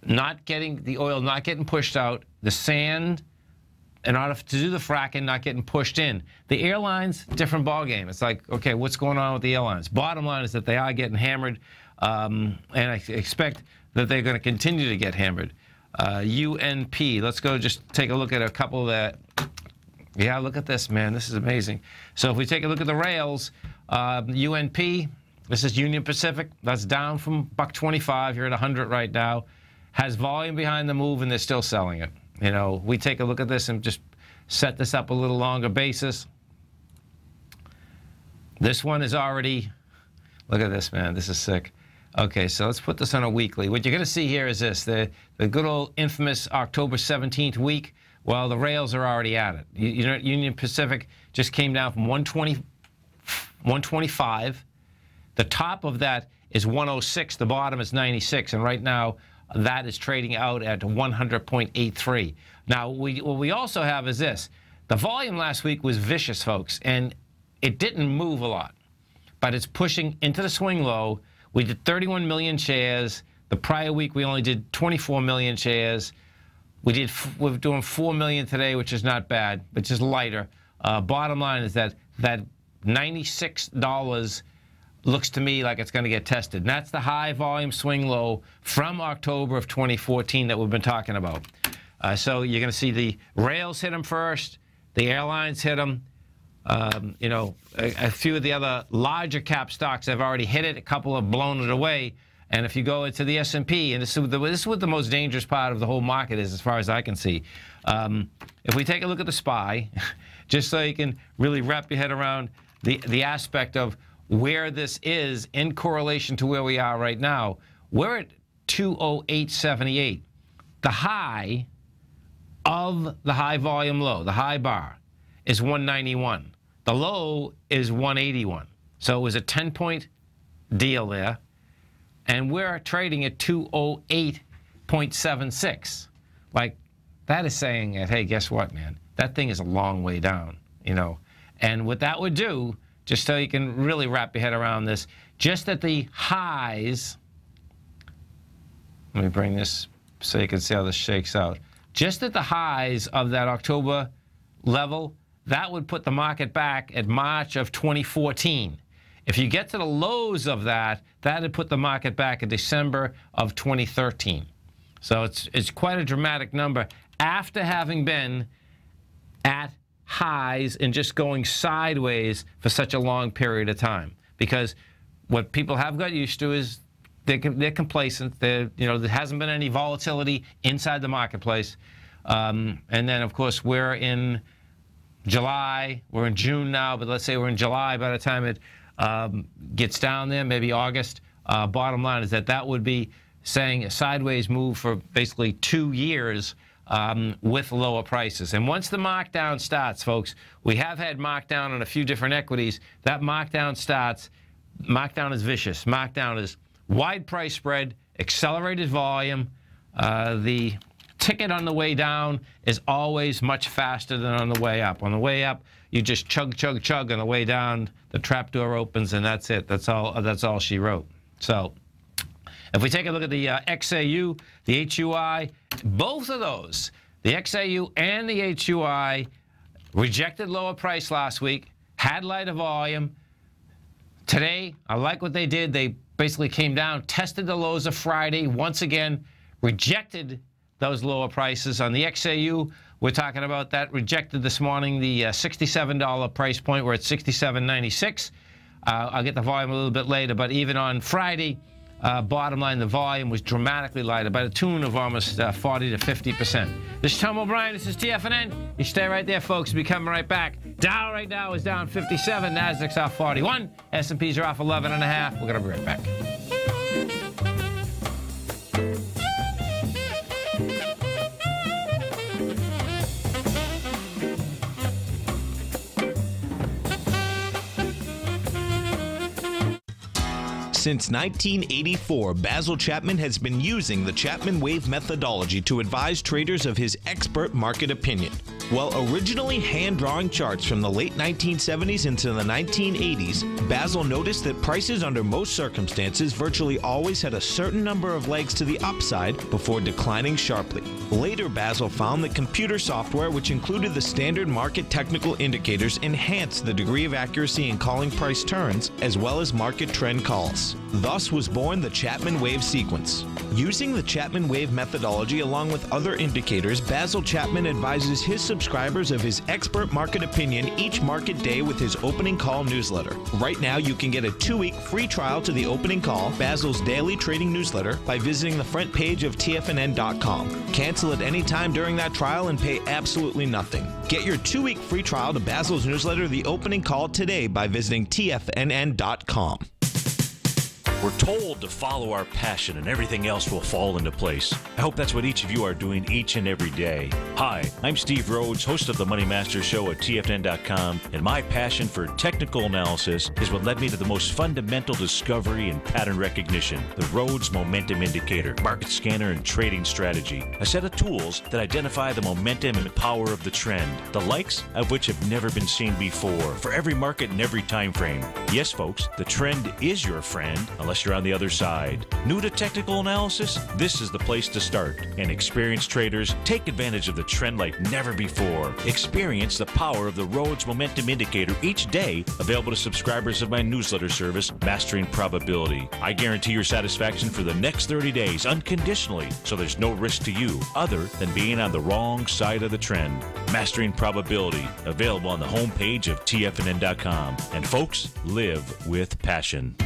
not getting, the oil not getting pushed out, the sand, in order to do the fracking, not getting pushed in. The airlines, different ballgame. It's like, okay, what's going on with the airlines? Bottom line is that they are getting hammered, and I expect that they're going to continue to get hammered. UNP, let's go just take a look at a couple of that. Yeah, look at this, man. This is amazing. So if we take a look at the rails, UNP, this is Union Pacific. That's down from $1.25. You're at 100 right now. Has volume behind the move, and they're still selling it. You know, we take a look at this and just set this up a little longer basis. This one is already, look at this, man. This is sick. Okay, so let's put this on a weekly. What you're going to see here is this, the good old infamous October 17th week. Well, the rails are already at it. You know, Union Pacific just came down from 125. The top of that is 106. The bottom is 96. And right now, that is trading out at 100.83. Now, what we also have is this. The volume last week was vicious, folks, and it didn't move a lot. But it's pushing into the swing low. We did 31 million shares. The prior week, we only did 24 million shares. We're doing 4 million today, which is not bad, but just lighter. Bottom line is that $96 looks to me like it's going to get tested. And that's the high volume swing low from October of 2014 that we've been talking about. So you're going to see the rails hit them first, the airlines hit them. You know, a few of the other larger cap stocks have already hit it. A couple have blown it away. And if you go into the S&P, and this is what the most dangerous part of the whole market is, as far as I can see. If we take a look at the SPY, just so you can really wrap your head around the aspect of where this is in correlation to where we are right now, we're at 208.78. The high of the high volume low, the high bar, is 191. The low is 181. So it was a 10-point deal there. And we're trading at 208.76. Like, that is saying that, hey, guess what, man? That thing is a long way down, you know. And what that would do, just so you can really wrap your head around this, just at the highs, let me bring this so you can see how this shakes out. Just at the highs of that October level, that would put the market back at March of 2014. If you get to the lows of that, that would put the market back in December of 2013. So it's quite a dramatic number after having been at highs and just going sideways for such a long period of time. Because what people have got used to is they're complacent. You know, there hasn't been any volatility inside the marketplace. And then, of course, we're in July. We're in June now, but let's say we're in July by the time it gets down there, maybe August. Bottom line is that would be saying a sideways move for basically 2 years with lower prices. And once the markdown starts, folks, we have had markdown on a few different equities. That markdown starts. Markdown is vicious. Markdown is wide price spread, accelerated volume. The ticket on the way down is always much faster than on the way up. On the way up, you just chug, chug, chug. On the way down, the trapdoor opens, and that's it. That's all she wrote. So if we take a look at the XAU, the HUI, both of those, the XAU and the HUI, rejected lower price last week, had lighter volume. Today, I like what they did. They basically came down, tested the lows of Friday, once again, rejected those lower prices. On the XAU, we're talking about that rejected this morning, the $67 price point. We're at $67.96. I'll get the volume a little bit later, but even on Friday, bottom line, the volume was dramatically lighter by the tune of almost 40 to 50%. This is Tom O'Brien. This is TFNN. You stay right there, folks. We'll be coming right back. Dow right now is down 57. Nasdaq's off 41. S&Ps are off 11.5. We're going to be right back. Since 1984, Basil Chapman has been using the Chapman Wave methodology to advise traders of his expert market opinion. While originally hand-drawing charts from the late 1970s into the 1980s, Basil noticed that prices under most circumstances virtually always had a certain number of legs to the upside before declining sharply. Later, Basil found that computer software, which included the standard market technical indicators, enhanced the degree of accuracy in calling price turns as well as market trend calls. Thus was born the Chapman Wave sequence. Using the Chapman Wave methodology along with other indicators, Basil Chapman advises his subscribers of his expert market opinion each market day with his opening call newsletter. Right now, you can get a 2-week free trial to the opening call, Basil's daily trading newsletter, by visiting the front page of TFNN.com. Cancel at any time during that trial and pay absolutely nothing. Get your 2-week free trial to Basil's newsletter, The Opening Call, today by visiting TFNN.com. We're told to follow our passion and everything else will fall into place. I hope that's what each of you are doing each and every day. Hi, I'm Steve Rhodes, host of the Money Master Show at TFNN.com, and my passion for technical analysis is what led me to the most fundamental discovery in pattern recognition, the Rhodes Momentum Indicator, market scanner, and trading strategy, a set of tools that identify the momentum and power of the trend, the likes of which have never been seen before, for every market and every time frame. Yes, folks, the trend is your friend, unless you're on the other side. New to technical analysis? This is the place to start. And experienced traders take advantage of the trend like never before. Experience the power of the Rhodes Momentum Indicator each day, available to subscribers of my newsletter service, Mastering Probability. I guarantee your satisfaction for the next 30 days unconditionally, so there's no risk to you other than being on the wrong side of the trend. Mastering Probability, available on the homepage of TFNN.com. And folks, live with passion.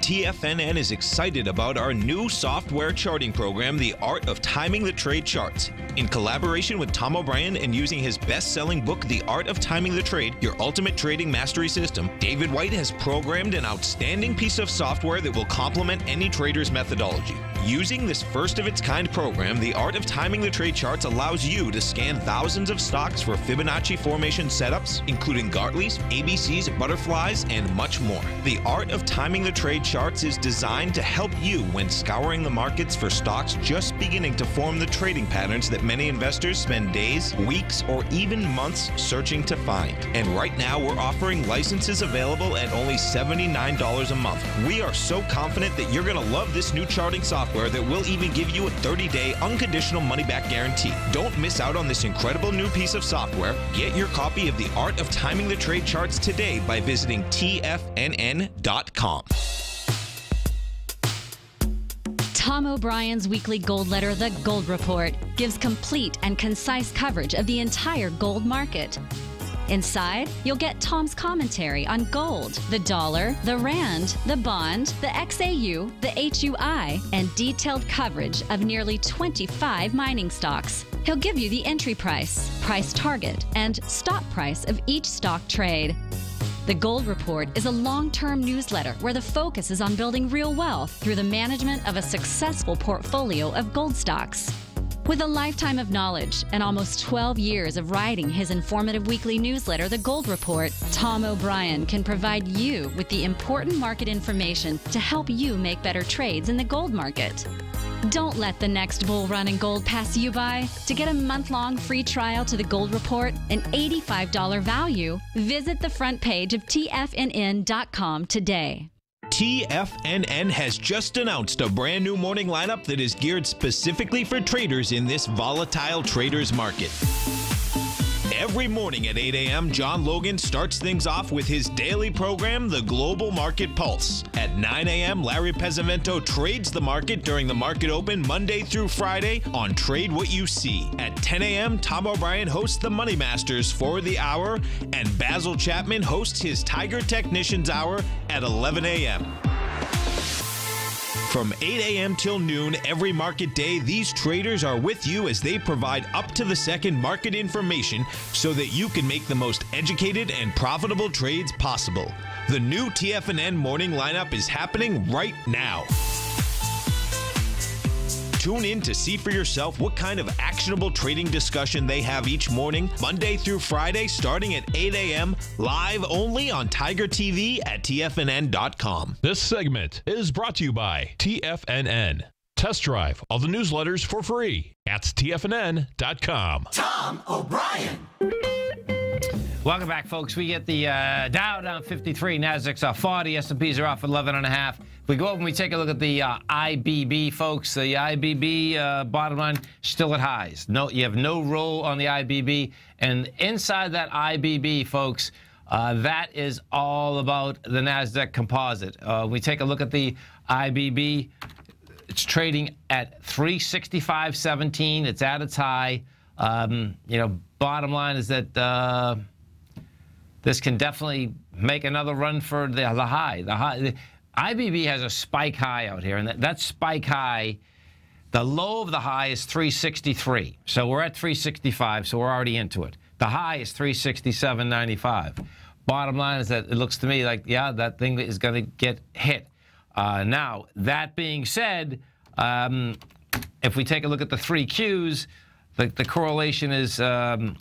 TFNN is excited about our new software charting program, The Art of Timing the Trade Charts. In collaboration with Tom O'Brien and using his best-selling book, The Art of Timing the Trade, Your Ultimate Trading Mastery System, David White has programmed an outstanding piece of software that will complement any trader's methodology. Using this first-of-its-kind program, The Art of Timing the Trade Charts allows you to scan thousands of stocks for Fibonacci formation setups, including Gartley's, ABC's, butterflies, and much more. The Art of Timing the Trade Charts is designed to help you when scouring the markets for stocks just beginning to form the trading patterns that many investors spend days, weeks, or even months searching to find. And right now, we're offering licenses available at only $79 a month. We are so confident that you're going to love this new charting software that will even give you a 30-day unconditional money-back guarantee. Don't miss out on this incredible new piece of software. Get your copy of The Art of Timing the Trade Charts today by visiting TFNN.com. Tom O'Brien's weekly gold letter, The Gold Report, gives complete and concise coverage of the entire gold market. Inside, you'll get Tom's commentary on gold, the dollar, the rand, the bond, the XAU, the HUI, and detailed coverage of nearly 25 mining stocks. He'll give you the entry price, price target, and stop price of each stock trade. The Gold Report is a long-term newsletter where the focus is on building real wealth through the management of a successful portfolio of gold stocks. With a lifetime of knowledge and almost 12 years of writing his informative weekly newsletter, The Gold Report, Tom O'Brien can provide you with the important market information to help you make better trades in the gold market. Don't let the next bull run in gold pass you by. To get a month-long free trial to The Gold Report, an $85 value, visit the front page of TFNN.com today. TFNN has just announced a brand new morning lineup that is geared specifically for traders in this volatile traders market. Every morning at 8 a.m., John Logan starts things off with his daily program, The Global Market Pulse. At 9 a.m., Larry Pesavento trades the market during the market open Monday through Friday on Trade What You See. At 10 a.m., Tom O'Brien hosts the Money Masters for the hour, and Basil Chapman hosts his Tiger Technicians Hour at 11 a.m. From 8 a.m. till noon every market day, these traders are with you as they provide up-to-the-second market information so that you can make the most educated and profitable trades possible. The new TFNN morning lineup is happening right now. Tune in to see for yourself what kind of actionable trading discussion they have each morning, Monday through Friday, starting at 8 a.m., live only on Tiger TV at TFNN.com. This segment is brought to you by TFNN. Test drive all the newsletters for free at TFNN.com. Tom O'Brien. Welcome back, folks. We get the Dow down 53, Nasdaq's off 40, S&Ps are off 11.5. If we go over and we take a look at the IBB, folks, the IBB bottom line still at highs. No, you have no roll on the IBB, and inside that IBB, folks, that is all about the Nasdaq Composite. We take a look at the IBB. It's trading at 365.17. It's at its high. Bottom line is that this can definitely make another run for the high. The IBB has a spike high out here, and that spike high, the low of the high is 363. So we're at 365, so we're already into it. The high is 367.95. Bottom line is that it looks to me like, yeah, that thing is going to get hit. Now, that being said, if we take a look at the 3Qs, the correlation is, well,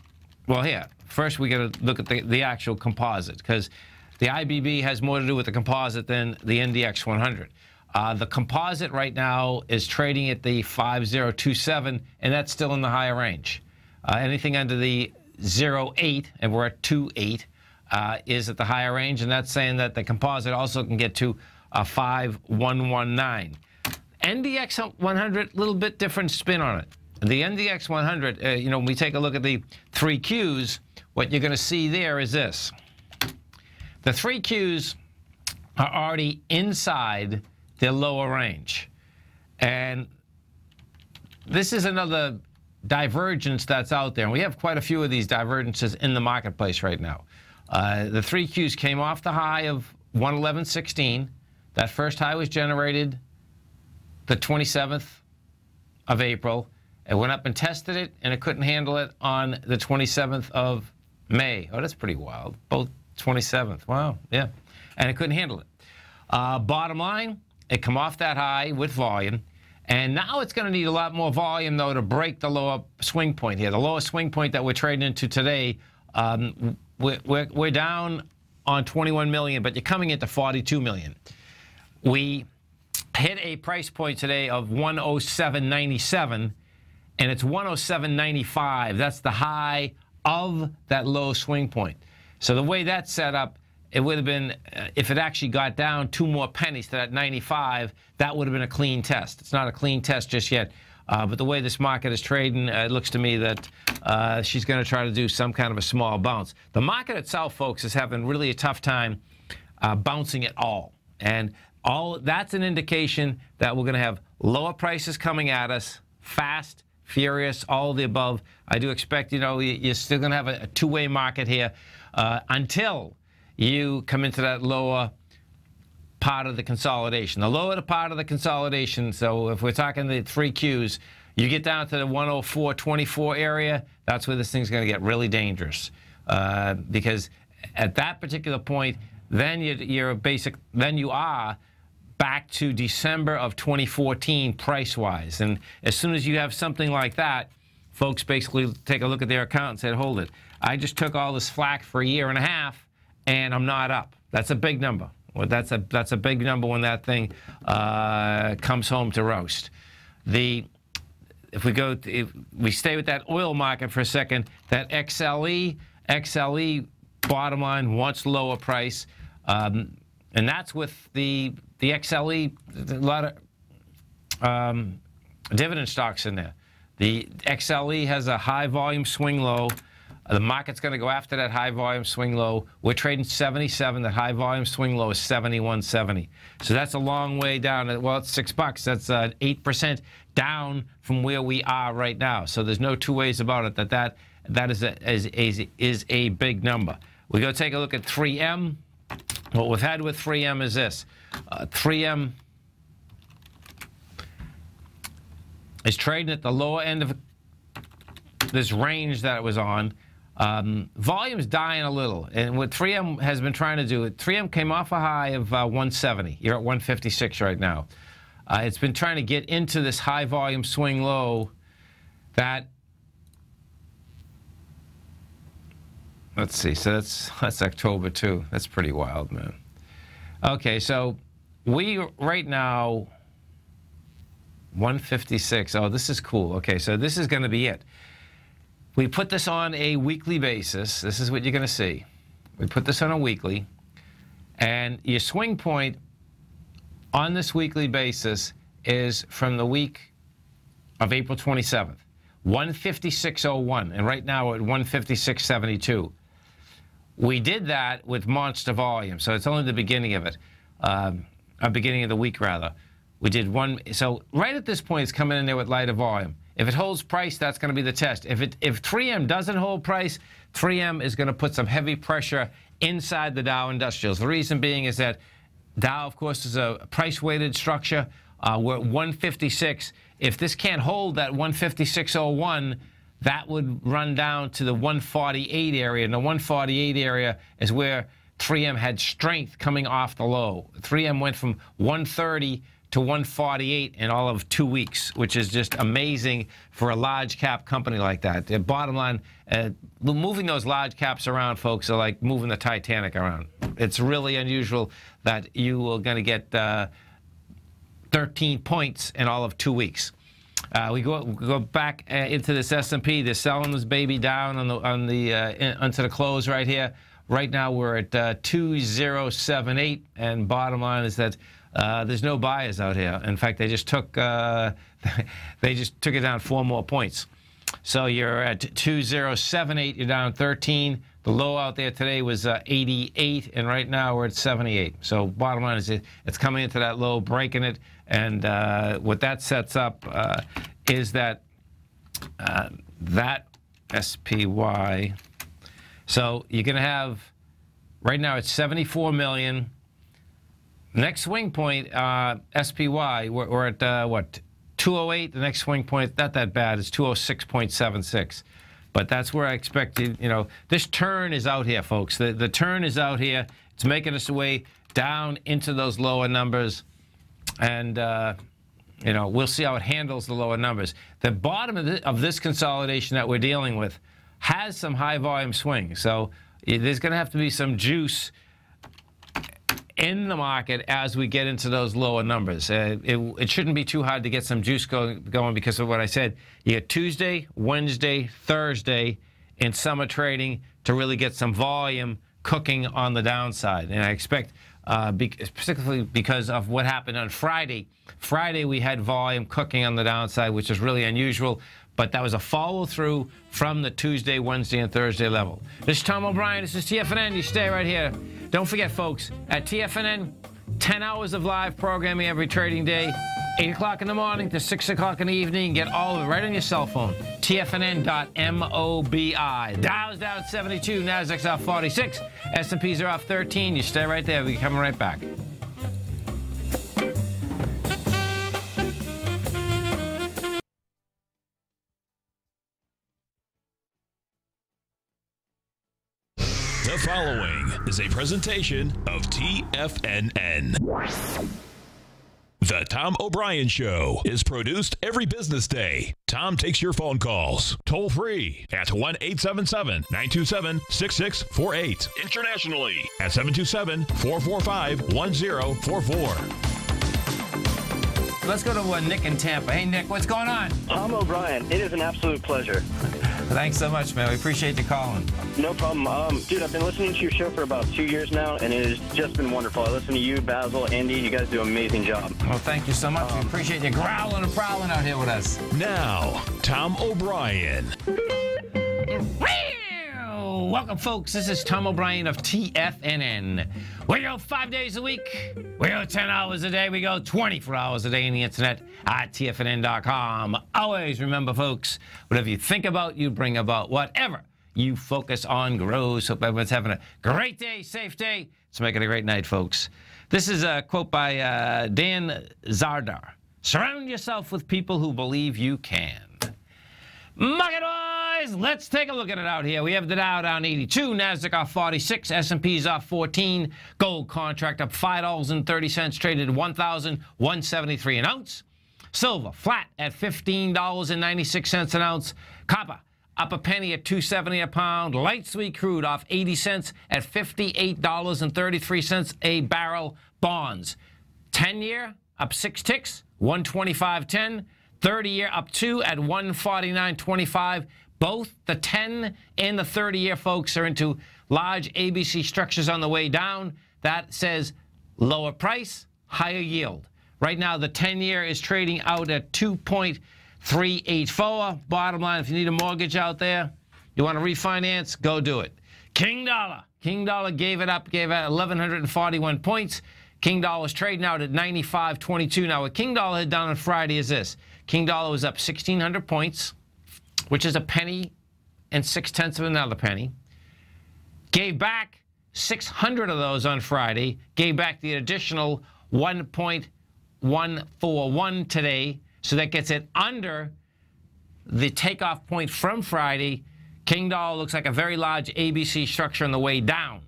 here. First, we got to look at the actual composite, because the IBB has more to do with the composite than the NDX 100. The composite right now is trading at the 5027, and that's still in the higher range. Anything under the 08, and we're at 28, is at the higher range, and that's saying that the composite also can get to 5119. NDX 100, a little bit different spin on it. The NDX 100, when we take a look at the 3Qs, what you're going to see there is this. The 3Qs are already inside their lower range. And this is another divergence that's out there. And we have quite a few of these divergences in the marketplace right now. The 3Qs came off the high of 111.16. That first high was generated the 27th of April. It went up and tested it, and it couldn't handle it on the 27th of May. Oh, that's pretty wild. Both 27th. Wow, yeah. And it couldn't handle it. Bottom line, it come off that high with volume, and now it's going to need a lot more volume, though, to break the lower swing point here. The lowest swing point that we're trading into today, we're down on 21 million, but you're coming into 42 million. We hit a price point today of 107.97, and it's 107.95. That's the high of that low swing point. So the way that's set up, it would have been, if it actually got down 2 more pennies to that 95, that would have been a clean test. It's not a clean test just yet. But the way this market is trading, it looks to me that she's going to try to do some kind of a small bounce. The market itself, folks, is having really a tough time bouncing at all. And that's an indication that we're going to have lower prices coming at us, fast, furious, all of the above. I do expect, you're still going to have a two-way market here until you come into that lower part of the consolidation. The lower the part of the consolidation, so if we're talking the 3Qs, you get down to the 104.24 area, that's where this thing's going to get really dangerous. Because at that particular point, then you are back to December of 2014 price-wise. And as soon as you have something like that, folks basically take a look at their account and say, hold it, I just took all this flack for a year and a half, and I'm not up. That's a big number. Well, that's a big number when that thing comes home to roast. If we stay with that oil market for a second, that XLE bottom line wants lower price, and that's with the XLE, a lot of dividend stocks in there. The XLE has a high volume swing low. The market's going to go after that high volume swing low. We're trading 77. The high volume swing low is 71.70. So that's a long way down. Well, it's $6. That's 8% down from where we are right now. So there's no two ways about it that is a big number. We go take a look at 3M. What we've had with 3M is this. 3M is trading at the lower end of this range that it was on. Volume's dying a little, and what 3M has been trying to do, 3M came off a high of 170. You're at 156 right now. It's been trying to get into this high volume swing low that, let's see, so that's October too. That's pretty wild, man. Okay, so we right now 156. Oh, this is cool. Okay, so this is going to be it. We put this on a weekly basis. This is what you're going to see. We put this on a weekly, and your swing point on this weekly basis is from the week of April 27th, 156.01, and right now we're at 156.72. We did that with monster volume, so it's only the beginning of it, beginning of the week rather. We did one, so right at this point it's coming in there with lighter volume. If it holds price, that's going to be the test. If 3M doesn't hold price, 3M is going to put some heavy pressure inside the Dow Industrials. The reason being is that Dow, of course, is a price-weighted structure. We're at 156. If this can't hold that 156.01, that would run down to the 148 area. And the 148 area is where 3M had strength coming off the low. 3M went from 130 to 148 in all of 2 weeks, which is just amazing for a large cap company like that. The bottom line, moving those large caps around, folks, are like moving the Titanic around. It's really unusual that you are going to get 13 points in all of 2 weeks. We go back into this S&P. They're selling this baby down onto the close right here. Right now we're at 2078, and bottom line is that there's no buyers out here. In fact, they just took it down 4 more points. So you're at 2078. You're down 13. The low out there today was 88, and right now we're at 78. So bottom line is it's coming into that low, breaking it, and what that sets up is that that SPY. So you're going to have, right now it's 74 million. Next swing point, SPY, we're at, what, 208? The next swing point, not that bad. It's 206.76. But that's where I expected, you know, this turn is out here, folks. The turn is out here. It's making its way down into those lower numbers. And, you know, we'll see how it handles the lower numbers. The bottom of this consolidation that we're dealing with has some high volume swings. So there's going to have to be some juice in the market as we get into those lower numbers. It shouldn't be too hard to get some juice going because of what I said. You get Tuesday, Wednesday, Thursday in summer trading to really get some volume cooking on the downside. And I expect, particularly because of what happened on Friday. Friday we had volume cooking on the downside, which is really unusual. But that was a follow-through from the Tuesday, Wednesday, and Thursday level. This is Tom O'Brien. This is TFNN. You stay right here. Don't forget, folks, at TFNN, 10 hours of live programming every trading day, 8 o'clock in the morning to 6 o'clock in the evening. Get all of it right on your cell phone. TFNN.mobi. Dow's down 72. Nasdaq's off 46. S&Ps are off 13. You stay right there. We'll be coming right back. The following is a presentation of TFNN. The Tom O'Brien Show is produced every business day. Tom takes your phone calls toll free at 1-877-927-6648. Internationally at 727-445-1044. Let's go to Nick in Tampa. Hey, Nick, what's going on? Tom O'Brien, it is an absolute pleasure. Thanks so much, man. We appreciate you calling. No problem. Dude, I've been listening to your show for about 2 years now, and it has just been wonderful. I listen to you, Basil, Andy. You guys do an amazing job. Well, thank you so much. We appreciate you growling and prowling out here with us. Now, Tom O'Brien. Welcome, folks. This is Tom O'Brien of TFNN. We go 5 days a week. We go 10 hours a day. We go 24 hours a day on the internet at TFNN.com. Always remember, folks, whatever you think about, you bring about. Whatever you focus on grows. Hope everyone's having a great day, safe day. Let's make it a great night, folks. This is a quote by Dan Zardar. Surround yourself with people who believe you can. Market-wise, let's take a look at it out here. We have the Dow down 82, NASDAQ off 46, S&P's off 14, gold contract up $5.30, traded at $1,173 an ounce. Silver flat at $15.96 an ounce. Copper up a penny at $2.70 a pound. Light sweet crude off 80 cents at $58.33 a barrel. Bonds 10-year up 6 ticks, 125.10. 30-year up 2 at 149.25. Both the 10 and the 30-year folks are into large ABC structures on the way down. That says lower price, higher yield. Right now, the 10-year is trading out at 2.384. Bottom line, if you need a mortgage out there, you want to refinance, go do it. King Dollar. King Dollar gave it up, gave out 1,141 points. King Dollar's trading out at 95.22. Now, what King Dollar had done on Friday is this. King Dollar was up 1,600 points, which is a penny and 0.6 of another penny. Gave back 600 of those on Friday. Gave back the additional 1.141 today. So that gets it under the takeoff point from Friday. King Dollar looks like a very large ABC structure on the way down.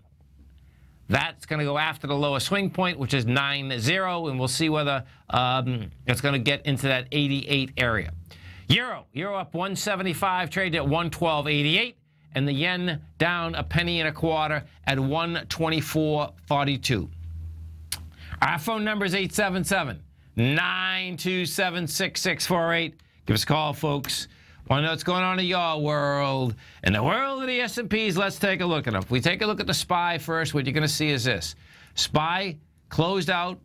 That's going to go after the lowest swing point, which is 9.0, and we'll see whether it's going to get into that 88 area. Euro up 175, traded at 112.88, and the yen down a penny and a quarter at 124.42. Our phone number is 877-927-6648. Give us a call, folks. Want to know what's going on in your world? In the world of the S&Ps, let's take a look at them. If we take a look at the SPY first, what you're going to see is this. SPY closed out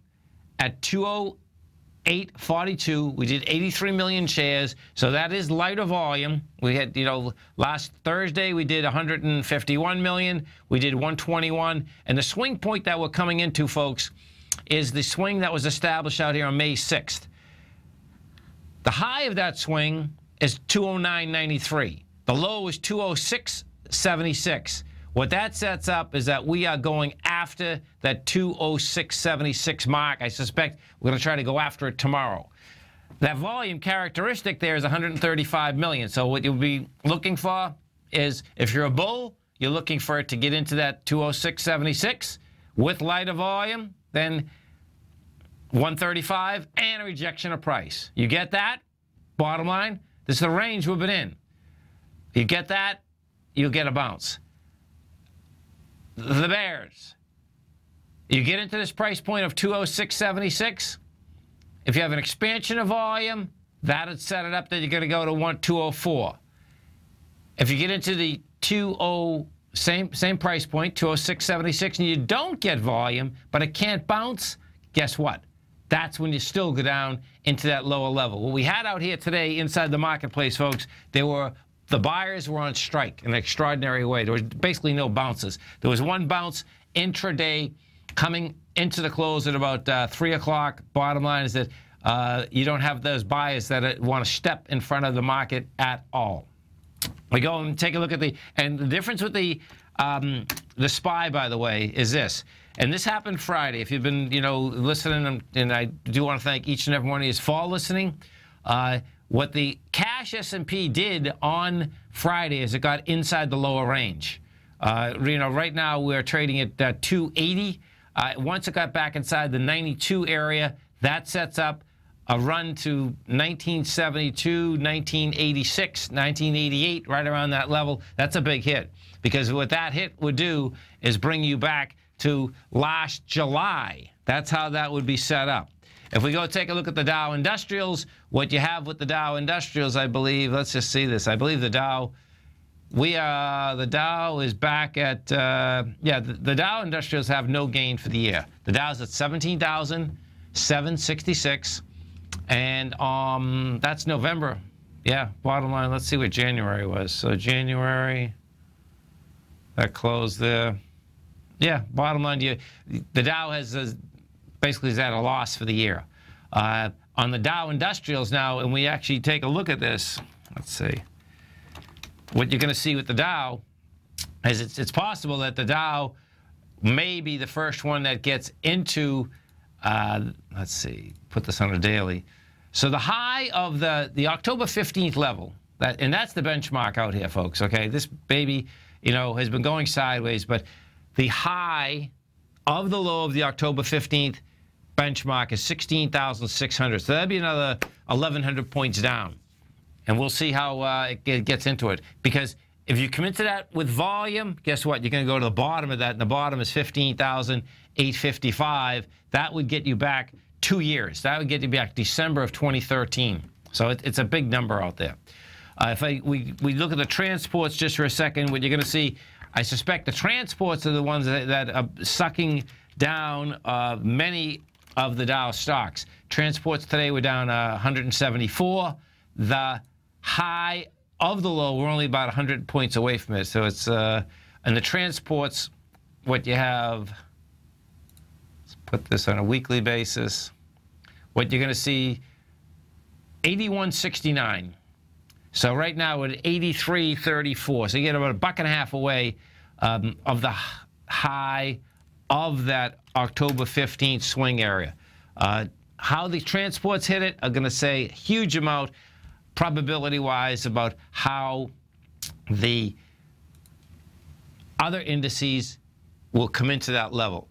at 208.42. We did 83 million shares, so that is lighter volume. We had, last Thursday we did 151 million. We did 121. And the swing point that we're coming into, folks, is the swing that was established out here on May 6th. The high of that swing is 209.93. The low is 206.76. What that sets up is that we are going after that 206.76 mark. I suspect we're going to try to go after it tomorrow. That volume characteristic there is 135 million. So what you'll be looking for is, if you're a bull, you're looking for it to get into that 206.76 with lighter volume, then 135 and a rejection of price. You get that? Bottom line, this is the range we've been in. You get that, you'll get a bounce. The bears. You get into this price point of 206.76. If you have an expansion of volume, that would set it up that you're going to go to 204. If you get into the same price point, 206.76, and you don't get volume, but it can't bounce, guess what? That's when you still go down into that lower level. What we had out here today inside the marketplace, folks, the buyers were on strike in an extraordinary way. There was basically no bounces. There was one bounce intraday coming into the close at about 3 o'clock. Bottom line is that you don't have those buyers that want to step in front of the market at all. We go and take a look at the difference with the SPY, by the way, is this. And this happened Friday. If you've been, listening, and I do want to thank each and every one of you for listening. What the cash S&P did on Friday is it got inside the lower range. Right now we're trading at 280. Once it got back inside the 92 area, that sets up a run to 1972, 1986, 1988, right around that level. That's a big hit, because what that hit would do is bring you back to last July. That's how that would be set up. If we go take a look at the Dow Industrials, what you have with the Dow Industrials, I believe, let's just see this. I believe the Dow, the Dow is back at, the Dow Industrials have no gain for the year. The Dow's at 17,766, and that's November. Yeah, bottom line, let's see what January was. So January, that closed there. Yeah, bottom line, the Dow basically is at a loss for the year. On the Dow Industrials now, and we actually take a look at this, let's see. What you're going to see with the Dow is it's possible that the Dow may be the first one that gets into, let's see, put this on a daily. So the high of the October 15th level, and that's the benchmark out here, folks, okay? This baby, you know, has been going sideways, but the high of the low of the October 15th benchmark is 16,600. So that'd be another 1,100 points down. And we'll see how it gets into it. Because if you come into that with volume, guess what? You're going to go to the bottom of that, and the bottom is 15,855. That would get you back 2 years. That would get you back December of 2013. So it's a big number out there. If we look at the transports just for a second, what you're going to see, I suspect the transports are the ones that are sucking down many of the Dow stocks. Transports today were down 174. The high of the low, we're only about 100 points away from it. So it's, and the transports, what you have, let's put this on a weekly basis. What you're going to see, 81.69. So right now we're at 83.34. So you get about $1.50 away of the high of that October 15th swing area. How the transports hit it, I'm going to say a huge amount, probability-wise, about how the other indices will come into that level.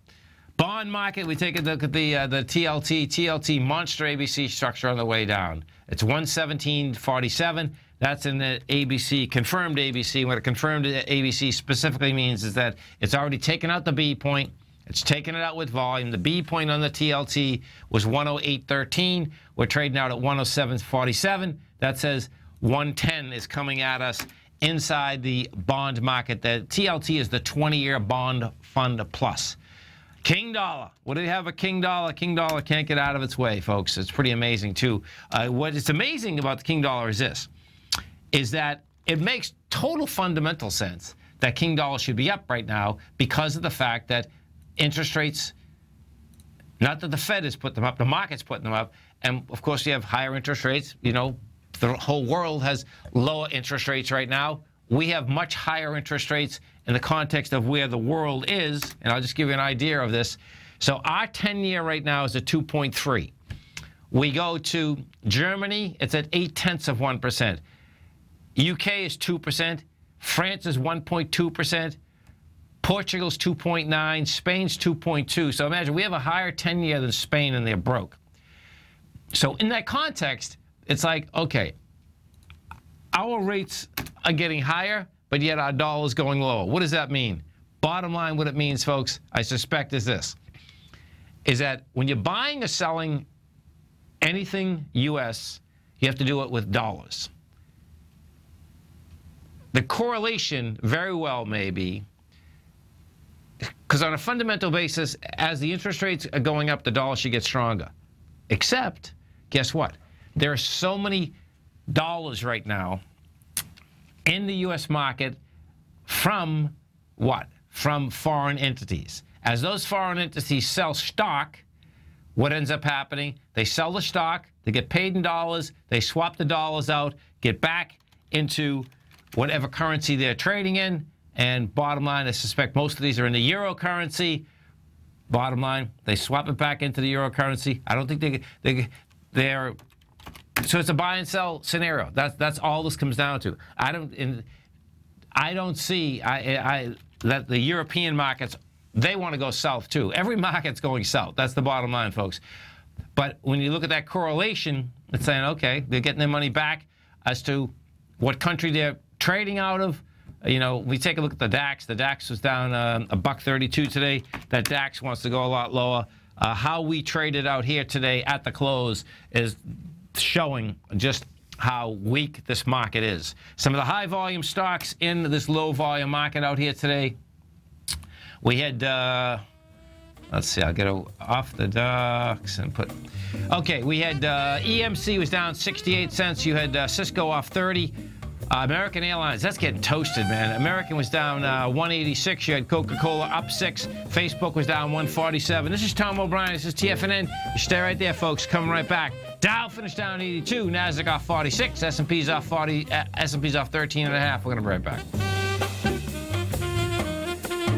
Bond market, we take a look at the TLT monster ABC structure on the way down. It's 117.47. That's in the ABC, confirmed ABC. What a confirmed ABC specifically means is that it's already taken out the B point. It's taken it out with volume. The B point on the TLT was 108.13. We're trading out at 107.47. That says 110 is coming at us inside the bond market. The TLT is the 20-year bond fund plus. King dollar. What do you have a king dollar? King dollar can't get out of its way, folks. It's pretty amazing, too. What is amazing about the king dollar is this, is that it makes total fundamental sense that king dollar should be up right now because of the fact that interest rates, not that the Fed has put them up, the market's putting them up, and of course you have higher interest rates. You know, the whole world has lower interest rates right now. We have much higher interest rates in the context of where the world is, and I'll just give you an idea of this. So our 10-year right now is at 2.3. We go to Germany, it's at 0.8%. UK is 2%. France is 1.2%. Portugal's 2.9. Spain's 2.2. So imagine we have a higher 10-year than Spain, and they're broke. So in that context, it's like, okay, our rates are getting higher, but yet our dollar's going lower. What does that mean? Bottom line, what it means, folks, I suspect is this, is that when you're buying or selling anything U.S., you have to do it with dollars. The correlation very well may be, because on a fundamental basis, as the interest rates are going up, the dollar should get stronger. Except, guess what? There are so many dollars right now in the U.S. market from what? From foreign entities. As those foreign entities sell stock, what ends up happening? They sell the stock, they get paid in dollars, they swap the dollars out, get back into whatever currency they're trading in, and bottom line, I suspect most of these are in the euro currency. Bottom line, they swap it back into the euro currency. I don't think they're so it's a buy and sell scenario. That's all this comes down to. I don't see that the European markets, they want to go south too. Every market's going south. That's the bottom line, folks. But when you look at that correlation, it's saying, okay, they're getting their money back as to what country they're trading out of. You know, we take a look at the DAX. The DAX was down $1.32 today. That DAX wants to go a lot lower. How we traded out here today at the close is showing just how weak this market is. Some of the high volume stocks in this low volume market out here today. We had, let's see, I'll get off the DAX and put, okay, we had EMC was down 68 cents. You had Cisco off 30. American Airlines, that's getting toasted, man. American was down 186. You had Coca-Cola up 6. Facebook was down 147. This is Tom O'Brien. This is TFNN. You stay right there, folks. Coming right back. Dow finished down 82. Nasdaq off 46. S&P's off 40. S&P's off 13.5. We're going to be right back.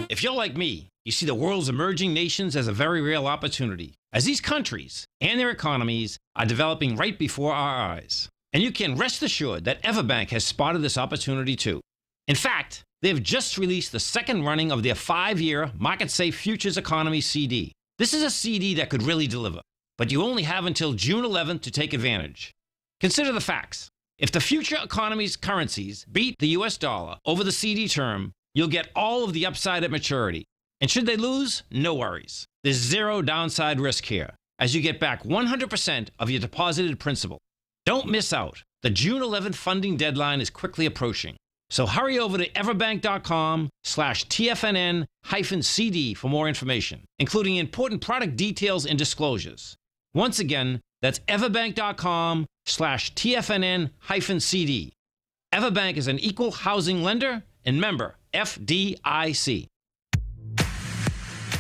If you're like me, you see the world's emerging nations as a very real opportunity. as these countries and their economies are developing right before our eyes. And you can rest assured that Everbank has spotted this opportunity too. In fact, they've just released the second running of their 5-year Market Safe Futures Economy CD. This is a CD that could really deliver, but you only have until June 11th to take advantage. Consider the facts. If the future economy's currencies beat the US dollar over the CD term, you'll get all of the upside at maturity. And should they lose, no worries. There's zero downside risk here, as you get back 100% of your deposited principal. Don't miss out. The June 11th funding deadline is quickly approaching. So hurry over to everbank.com/TFNN-CD for more information, including important product details and disclosures. Once again, that's everbank.com/TFNN-CD. Everbank is an equal housing lender and member FDIC.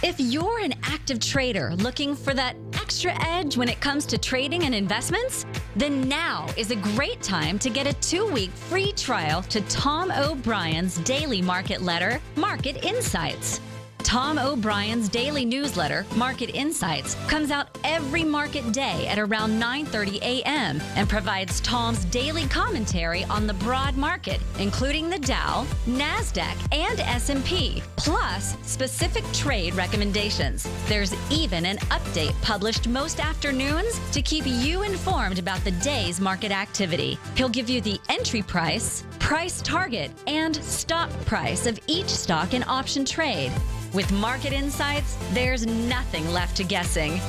If you're an active trader looking for that extra edge when it comes to trading and investments, then now is a great time to get a 2-week free trial to Tom O'Brien's daily market letter, Market Insights. Tom O'Brien's daily newsletter, Market Insights, comes out every market day at around 9:30 a.m. and provides Tom's daily commentary on the broad market, including the Dow, NASDAQ, and S&P, plus specific trade recommendations. There's even an update published most afternoons to keep you informed about the day's market activity. He'll give you the entry price, price target, and stop price of each stock and option trade. With Market Insights, there's nothing left to guessing.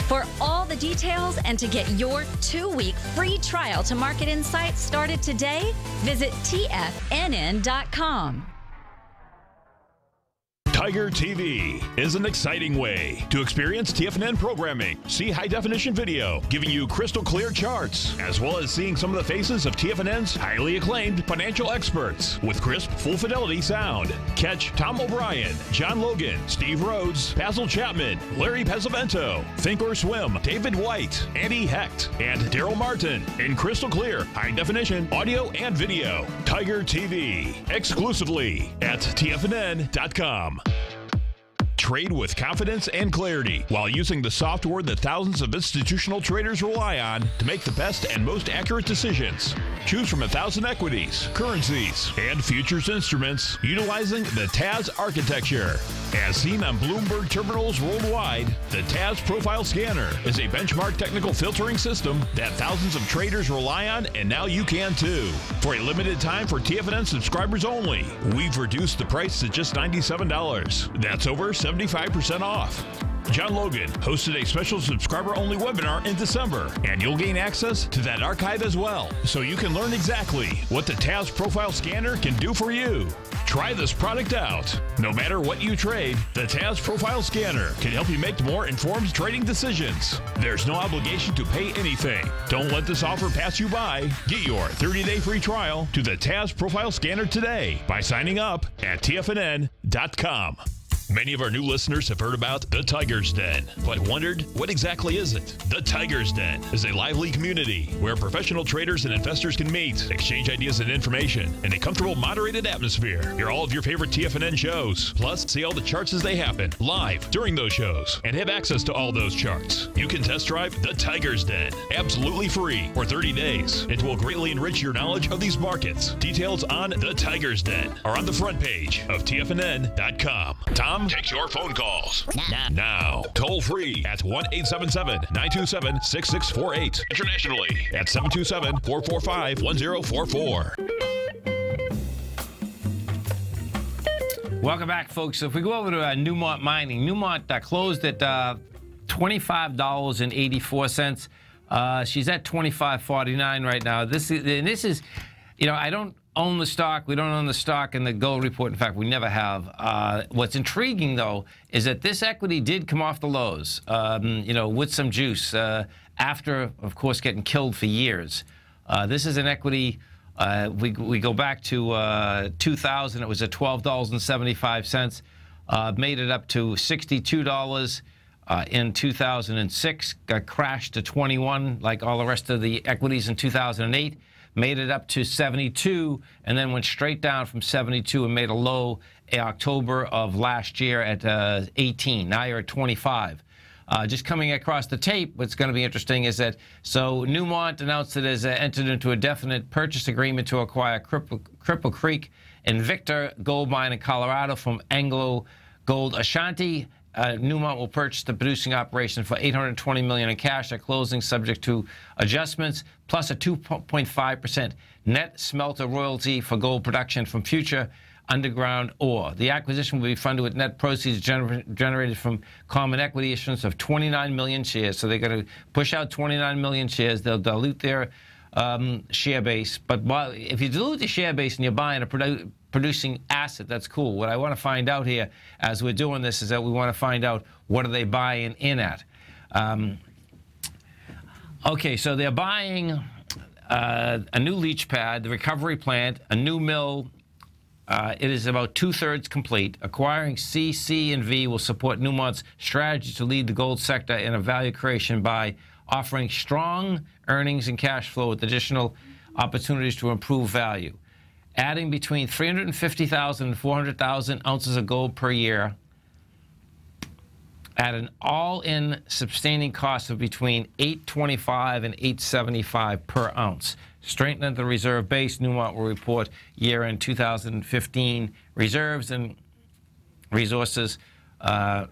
For all the details and to get your 2-week free trial to Market Insights started today, visit TFNN.com. Tiger TV is an exciting way to experience TFNN programming. See high-definition video, giving you crystal clear charts, as well as seeing some of the faces of TFNN's highly acclaimed financial experts with crisp, full-fidelity sound. Catch Tom O'Brien, John Logan, Steve Rhodes, Basil Chapman, Larry Pesavento, Think or Swim, David White, Andy Hecht, and Daryl Martin in crystal clear, high-definition audio and video. Tiger TV, exclusively at TFNN.com. Trade with confidence and clarity while using the software that thousands of institutional traders rely on to make the best and most accurate decisions. Choose from 1,000 equities, currencies, and futures instruments utilizing the TAS architecture. As seen on Bloomberg terminals worldwide, the TAS Profile Scanner is a benchmark technical filtering system that thousands of traders rely on, and now you can too. For a limited time for TFNN subscribers only, we've reduced the price to just $97. That's over 75% off. John Logan hosted a special subscriber-only webinar in December, and you'll gain access to that archive as well, so you can learn exactly what the TAS Profile Scanner can do for you. Try this product out. No matter what you trade, the TAS Profile Scanner can help you make more informed trading decisions. There's no obligation to pay anything. Don't let this offer pass you by. Get your 30-day free trial to the TAS Profile Scanner today by signing up at TFNN.com. Many of our new listeners have heard about the Tiger's Den, but wondered, what exactly is it? The Tiger's Den is a lively community where professional traders and investors can meet, exchange ideas and information in a comfortable, moderated atmosphere. Hear all of your favorite TFNN shows, plus see all the charts as they happen live during those shows, and have access to all those charts. You can test drive the Tiger's Den absolutely free for 30 days. It will greatly enrich your knowledge of these markets. Details on the Tiger's Den are on the front page of TFNN.com. Tom takes your phone calls now. Toll free at 1-877-927-6648. Internationally at 727-445-1044. Welcome back, folks. So if we go over to Newmont Mining, Newmont closed at $25.84. She's at $25.49 right now. This is, you know, I don't own the stock. We don't own the stock in the gold report. In fact, we never have. What's intriguing, though, is that this equity did come off the lows, you know, with some juice after, of course, getting killed for years. This is an equity. We go back to 2000. It was at $12.75. Made it up to $62 in 2006. Got crashed to 21, like all the rest of the equities in 2008. Made it up to 72, and then went straight down from 72 and made a low in October of last year at 18. Now you're at 25. Just coming across the tape, what's going to be interesting is that, so Newmont announced it has entered into a definite purchase agreement to acquire Cripple Creek and Victor gold mine in Colorado from Anglo Gold Ashanti. Newmont will purchase the producing operation for $820 million in cash at closing, subject to adjustments, plus a 2.5% net smelter royalty for gold production from future underground ore. The acquisition will be funded with net proceeds generated from common equity issuance of 29 million shares. So they're going to push out 29 million shares. They'll dilute their share base. But if you dilute the share base and you're buying a producing asset, that's cool. What I want to find out here as we're doing this is that we want to find out what are they buying in at. Okay, so they're buying a new leach pad, the recovery plant, a new mill. It is about 2/3 complete. Acquiring C, and V will support Newmont's strategy to lead the gold sector in a value creation by offering strong earnings and cash flow with additional opportunities to improve value. Adding between 350,000 and 400,000 ounces of gold per year at an all-in sustaining cost of between $825 and $875 per ounce. Strengthening the reserve base, Newmont will report year-end 2015 reserves and resources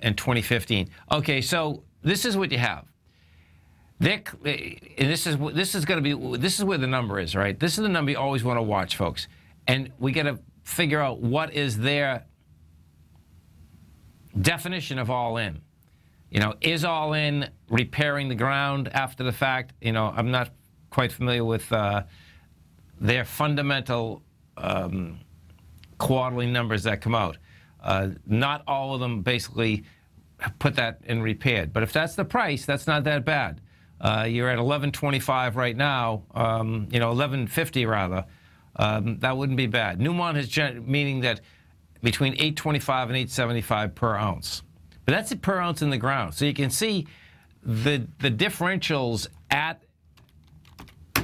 in 2015. Okay, so this is what you have. And this is where the number is, right? This is the number you always want to watch, folks. And we got to figure out what is their definition of all in. You know, is all in repairing the ground after the fact? You know, I'm not quite familiar with their fundamental quarterly numbers that come out. Not all of them basically put that in repaired. But if that's the price, that's not that bad. You're at $11.25 right now, you know, $11.50 rather. That wouldn't be bad. Newmont has meaning that between $825 and $875 per ounce. But that's it per ounce in the ground. So you can see the differentials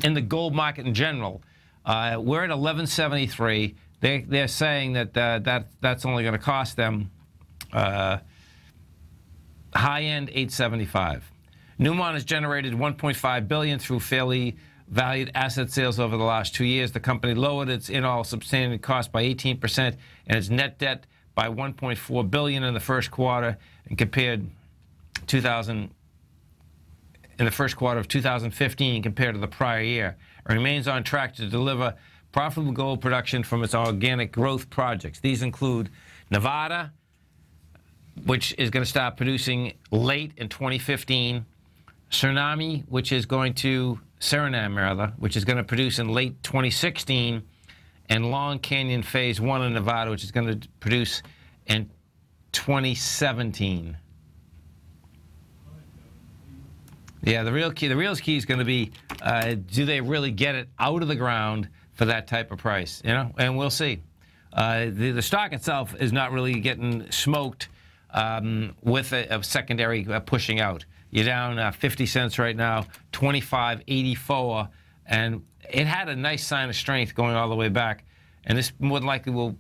in the gold market in general. We're at $11.73. They're saying that that's only going to cost them high end $875. Newmont has generated $1.5 billion through fairly valued asset sales over the last 2 years. The company lowered its in-all sustaining cost by 18% and its net debt by $1.4 billion in the first quarter, and compared in the first quarter of 2015 compared to the prior year. It remains on track to deliver profitable gold production from its organic growth projects. These include Nevada, which is going to start producing late in 2015, Suriname, which is going to produce in late 2016, and Long Canyon Phase 1 in Nevada, which is going to produce in 2017. Yeah, the real key is going to be, do they really get it out of the ground for that type of price? You know, and we'll see. The stock itself is not really getting smoked with a secondary pushing out. You're down 50 cents right now, 25.84, and it had a nice sign of strength going all the way back, and this more than likely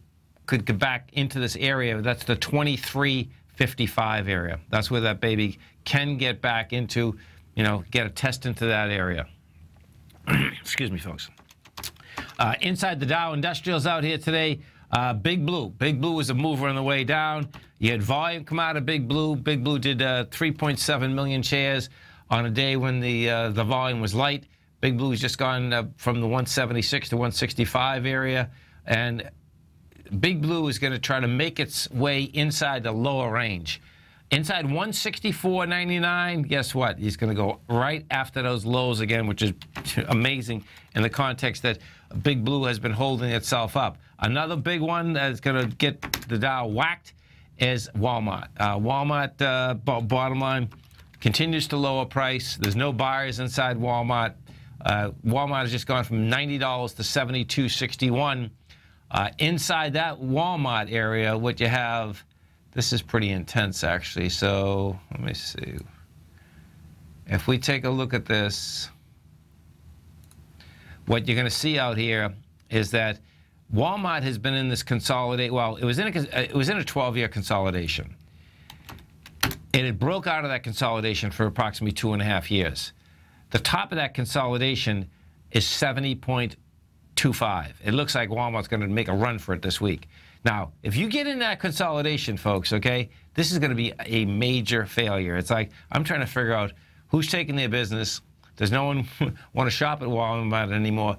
could get back into this area. That's the 23.55 area. That's where that baby can get back into, you know, get a test into that area. Excuse me, folks. Inside the Dow Industrials out here today, Big Blue. Big Blue was a mover on the way down. You had volume come out of Big Blue. Big Blue did 3.7 million shares on a day when the volume was light. Big Blue has just gone from the 176 to 165 area, and Big Blue is going to try to make its way inside the lower range. Inside 164.99, guess what? He's going to go right after those lows again, which is amazing in the context that Big Blue has been holding itself up. Another big one that's going to get the Dow whacked is Walmart. Walmart, bottom line, continues to lower price. There's no buyers inside Walmart. Walmart has just gone from $90 to $72.61. Inside that Walmart area, what you have, this is pretty intense, actually. So let me see. If we take a look at this, what you're going to see out here is that Walmart has been in this consolidate. Well, it was in a 12-year consolidation. and it broke out of that consolidation for approximately 2.5 years. The top of that consolidation is 70.25. It looks like Walmart's going to make a run for it this week. Now, if you get in that consolidation, folks, okay, this is going to be a major failure. It's like I'm trying to figure out who's taking their business. Does no one want to shop at Walmart anymore?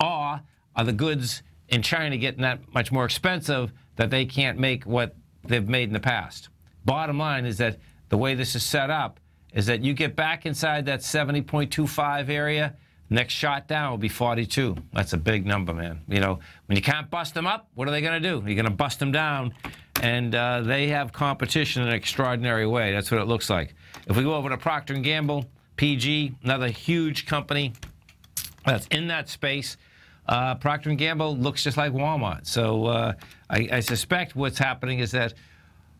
Or are the goods in China getting that much more expensive that they can't make what they've made in the past? Bottom line is that the way this is set up is that you get back inside that 70.25 area, next shot down will be 42. That's a big number, man. You know, when you can't bust them up, what are they going to do? You're going to bust them down, and they have competition in an extraordinary way. That's what it looks like. If we go over to Procter & Gamble, PG, another huge company that's in that space, Procter & Gamble looks just like Walmart. So I suspect what's happening is that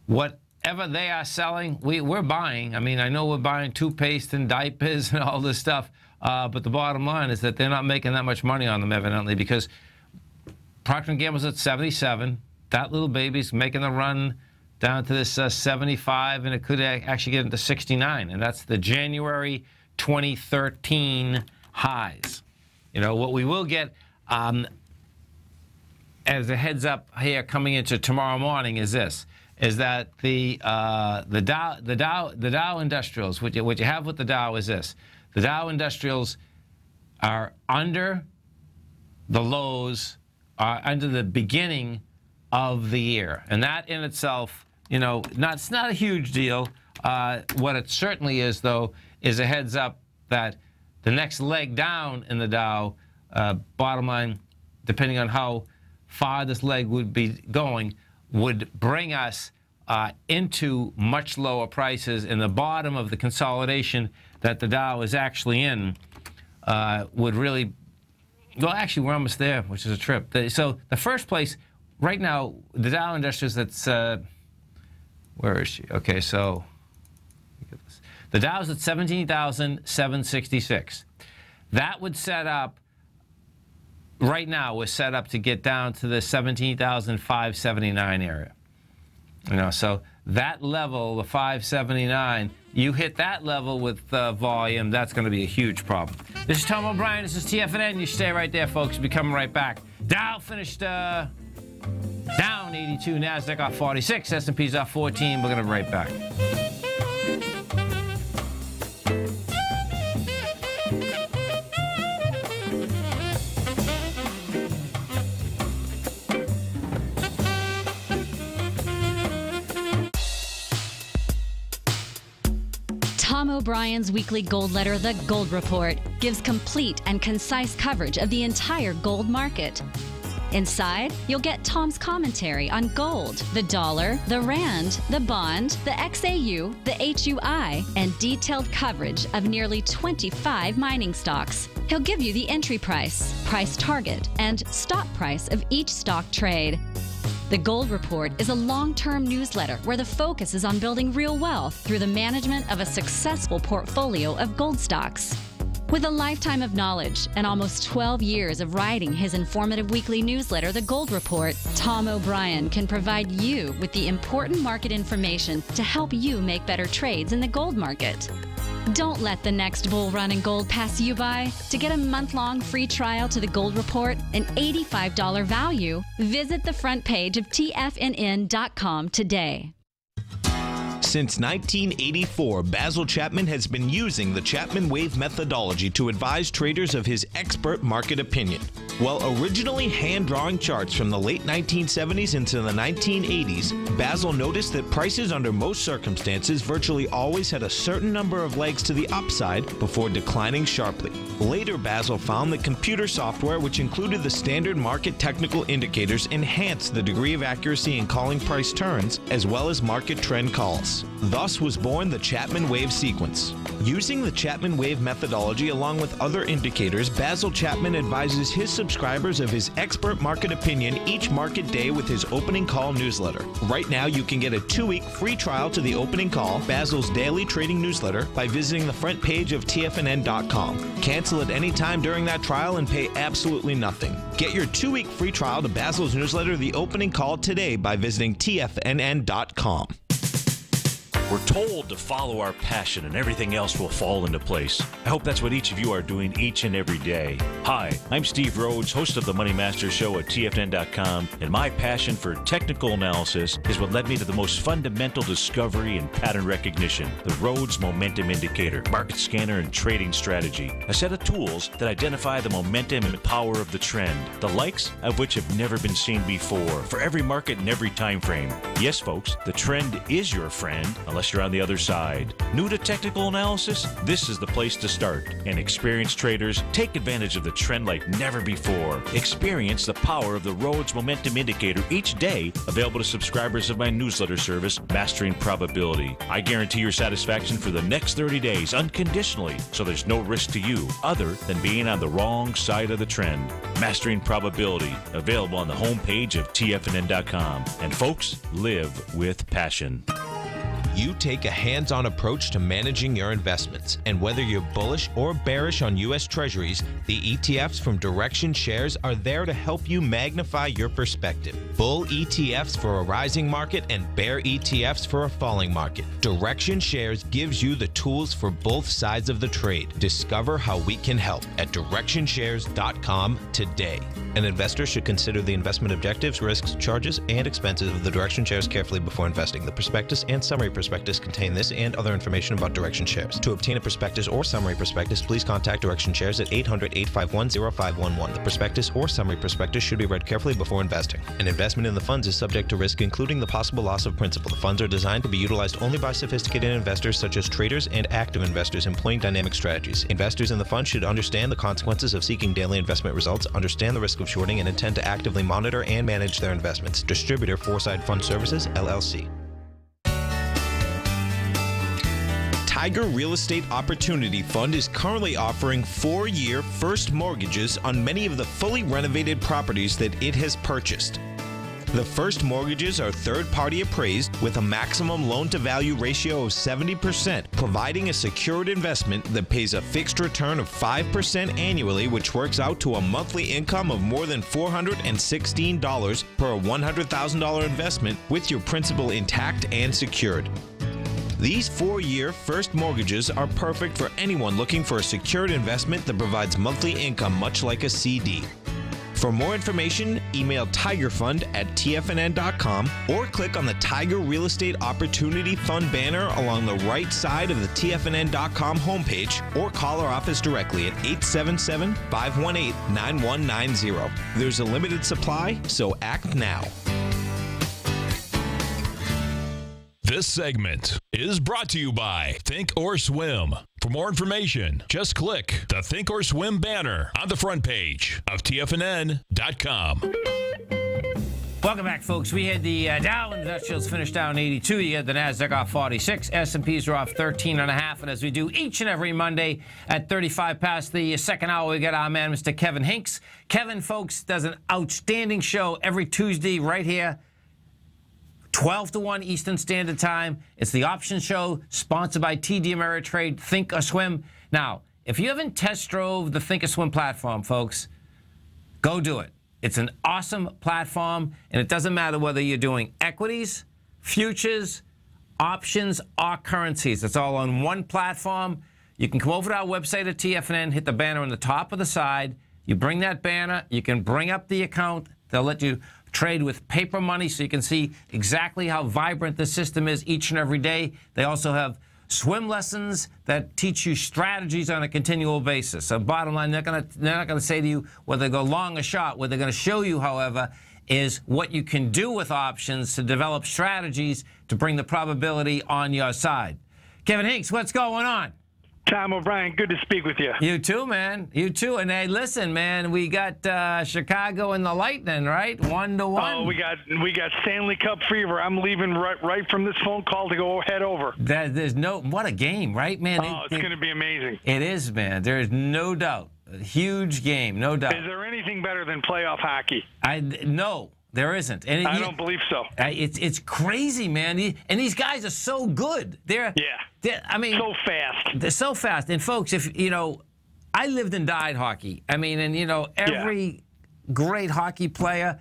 whatever they are selling, we're buying. I mean, I know we're buying toothpaste and diapers and all this stuff, but the bottom line is that they're not making that much money on them, evidently, because Procter & Gamble's at 77. That little baby's making the run down to this 75, and it could actually get into 69, and that's the January 2013 highs. You know, what we will get as a heads up here coming into tomorrow morning is this, is that the Dow Industrials, what you have with the Dow is this. The Dow Industrials are under the lows, under the beginning of the year. And that in itself, you know, it's not a huge deal. What it certainly is, though, is a heads up that the next leg down in the Dow, bottom line, depending on how far this leg would be going, would bring us into much lower prices, and the bottom of the consolidation that the Dow is actually in would really, well, actually, we're almost there, which is a trip. So the first place, right now, the Dow Industrials, that's, where is she? Okay, so look at this. The Dow's at 17,766. That would set up, right now, we're set up to get down to the 17,579 area. You know, so that level, the 579, you hit that level with volume, that's going to be a huge problem. This is Tom O'Brien. This is TFNN. You stay right there, folks. We'll be coming right back. Dow finished down 82. NASDAQ off 46. S&P's off 14. We're going to be right back. Tom O'Brien's weekly gold letter, The Gold Report, gives complete and concise coverage of the entire gold market. Inside, you'll get Tom's commentary on gold, the dollar, the rand, the bond, the XAU, the HUI, and detailed coverage of nearly 25 mining stocks. He'll give you the entry price, price target, and stop price of each stock trade. The Gold Report is a long-term newsletter where the focus is on building real wealth through the management of a successful portfolio of gold stocks. With a lifetime of knowledge and almost 12 years of writing his informative weekly newsletter, The Gold Report, Tom O'Brien can provide you with the important market information to help you make better trades in the gold market. Don't let the next bull run in gold pass you by. To get a month-long free trial to The Gold Report, an $85 value, visit the front page of TFNN.com today. Since 1984, Basil Chapman has been using the Chapman Wave methodology to advise traders of his expert market opinion. While originally hand-drawing charts from the late 1970s into the 1980s, Basil noticed that prices under most circumstances virtually always had a certain number of legs to the upside before declining sharply. Later, Basil found that computer software, which included the standard market technical indicators, enhanced the degree of accuracy in calling price turns, as well as market trend calls. Thus was born the Chapman Wave sequence. Using the Chapman Wave methodology along with other indicators, Basil Chapman advises his subscribers of his expert market opinion each market day with his opening call newsletter. Right now, you can get a 2-week free trial to the opening call, Basil's daily trading newsletter, by visiting the front page of TFNN.com. Cancel at any time during that trial and pay absolutely nothing. Get your 2-week free trial to Basil's newsletter, The Opening Call, today by visiting TFNN.com. We're told to follow our passion and everything else will fall into place. I hope that's what each of you are doing each and every day. Hi, I'm Steve Rhodes, host of the Money Master Show at TFNN.com, and my passion for technical analysis is what led me to the most fundamental discovery in pattern recognition, the Rhodes Momentum Indicator, market scanner, and trading strategy, a set of tools that identify the momentum and power of the trend, the likes of which have never been seen before, for every market and every time frame. Yes, folks, the trend is your friend, unless you're on the other side. New to technical analysis? This is the place to start. And experienced traders take advantage of the trend like never before. Experience the power of the Rhodes Momentum Indicator each day, available to subscribers of my newsletter service, Mastering Probability. I guarantee your satisfaction for the next 30 days unconditionally, so there's no risk to you other than being on the wrong side of the trend. Mastering Probability, available on the homepage of TFNN.com. And folks, live with passion. You take a hands-on approach to managing your investments, and whether you're bullish or bearish on U.S. Treasuries, the ETFs from Direction Shares are there to help you magnify your perspective. Bull ETFs for a rising market and bear ETFs for a falling market. Direction Shares gives you the tools for both sides of the trade. Discover how we can help at DirectionShares.com today. An investor should consider the investment objectives, risks, charges, and expenses of the Direction Shares carefully before investing. The prospectus and summary prospectus contain this and other information about Direction Shares. To obtain a prospectus or summary prospectus, please contact Direction Shares at 800-851-0511. The prospectus or summary prospectus should be read carefully before investing. An investment in the funds is subject to risk, including the possible loss of principal. The funds are designed to be utilized only by sophisticated investors such as traders and active investors employing dynamic strategies. Investors in the fund should understand the consequences of seeking daily investment results, understand the risk of shorting, and intend to actively monitor and manage their investments. Distributor Foreside Fund Services, LLC. Tiger Real Estate Opportunity Fund is currently offering 4-year first mortgages on many of the fully renovated properties that it has purchased. The first mortgages are third-party appraised with a maximum loan-to-value ratio of 70%, providing a secured investment that pays a fixed return of 5% annually, which works out to a monthly income of more than $416 per $100,000 investment with your principal intact and secured. These 4-year first mortgages are perfect for anyone looking for a secured investment that provides monthly income much like a CD. For more information, email tigerfund@tfnn.com or click on the Tiger Real Estate Opportunity Fund banner along the right side of the tfnn.com homepage, or call our office directly at 877-518-9190. There's a limited supply, so act now. This segment is brought to you by Think or Swim. For more information, just click the Think or Swim banner on the front page of TFNN.com. Welcome back, folks. We had the Dow Industrials finish down 82. You had the NASDAQ off 46. S&Ps are off 13.5. And as we do each and every Monday at 35 past the second hour, we got our man, Mr. Kevin Hinks. Kevin, folks, does an outstanding show every Tuesday right here, 12 to 1 Eastern Standard Time. It's the Option Show, sponsored by TD Ameritrade, Think or Swim. Now, if you haven't test drove the Think or Swim platform, folks, go do it. It's an awesome platform, and it doesn't matter whether you're doing equities, futures, options, or currencies. It's all on one platform. You can come over to our website at TFNN, hit the banner on the top of the side. You bring that banner. You can bring up the account. They'll let you trade with paper money so you can see exactly how vibrant the system is each and every day. They also have swim lessons that teach you strategies on a continual basis. So bottom line, they're not going to say to you whether they go long or short. What they're going to show you, however, is what you can do with options to develop strategies to bring the probability on your side. Kevin Hinks, what's going on? Tom O'Brien, good to speak with you. You too, man. You too. And hey, listen, man, we got Chicago and the Lightning, right? 1-1. Oh, we got Stanley Cup fever. I'm leaving right from this phone call to go head over. There's no, what a game, right, man? Oh, it's going to be amazing. It is, man. There is no doubt. A huge game, no doubt. Is there anything better than playoff hockey? No. There isn't. And I don't believe so. It's crazy, man. And these guys are so good. They're so fast. They're so fast. And folks, if I lived and died hockey. I mean, and every great hockey player,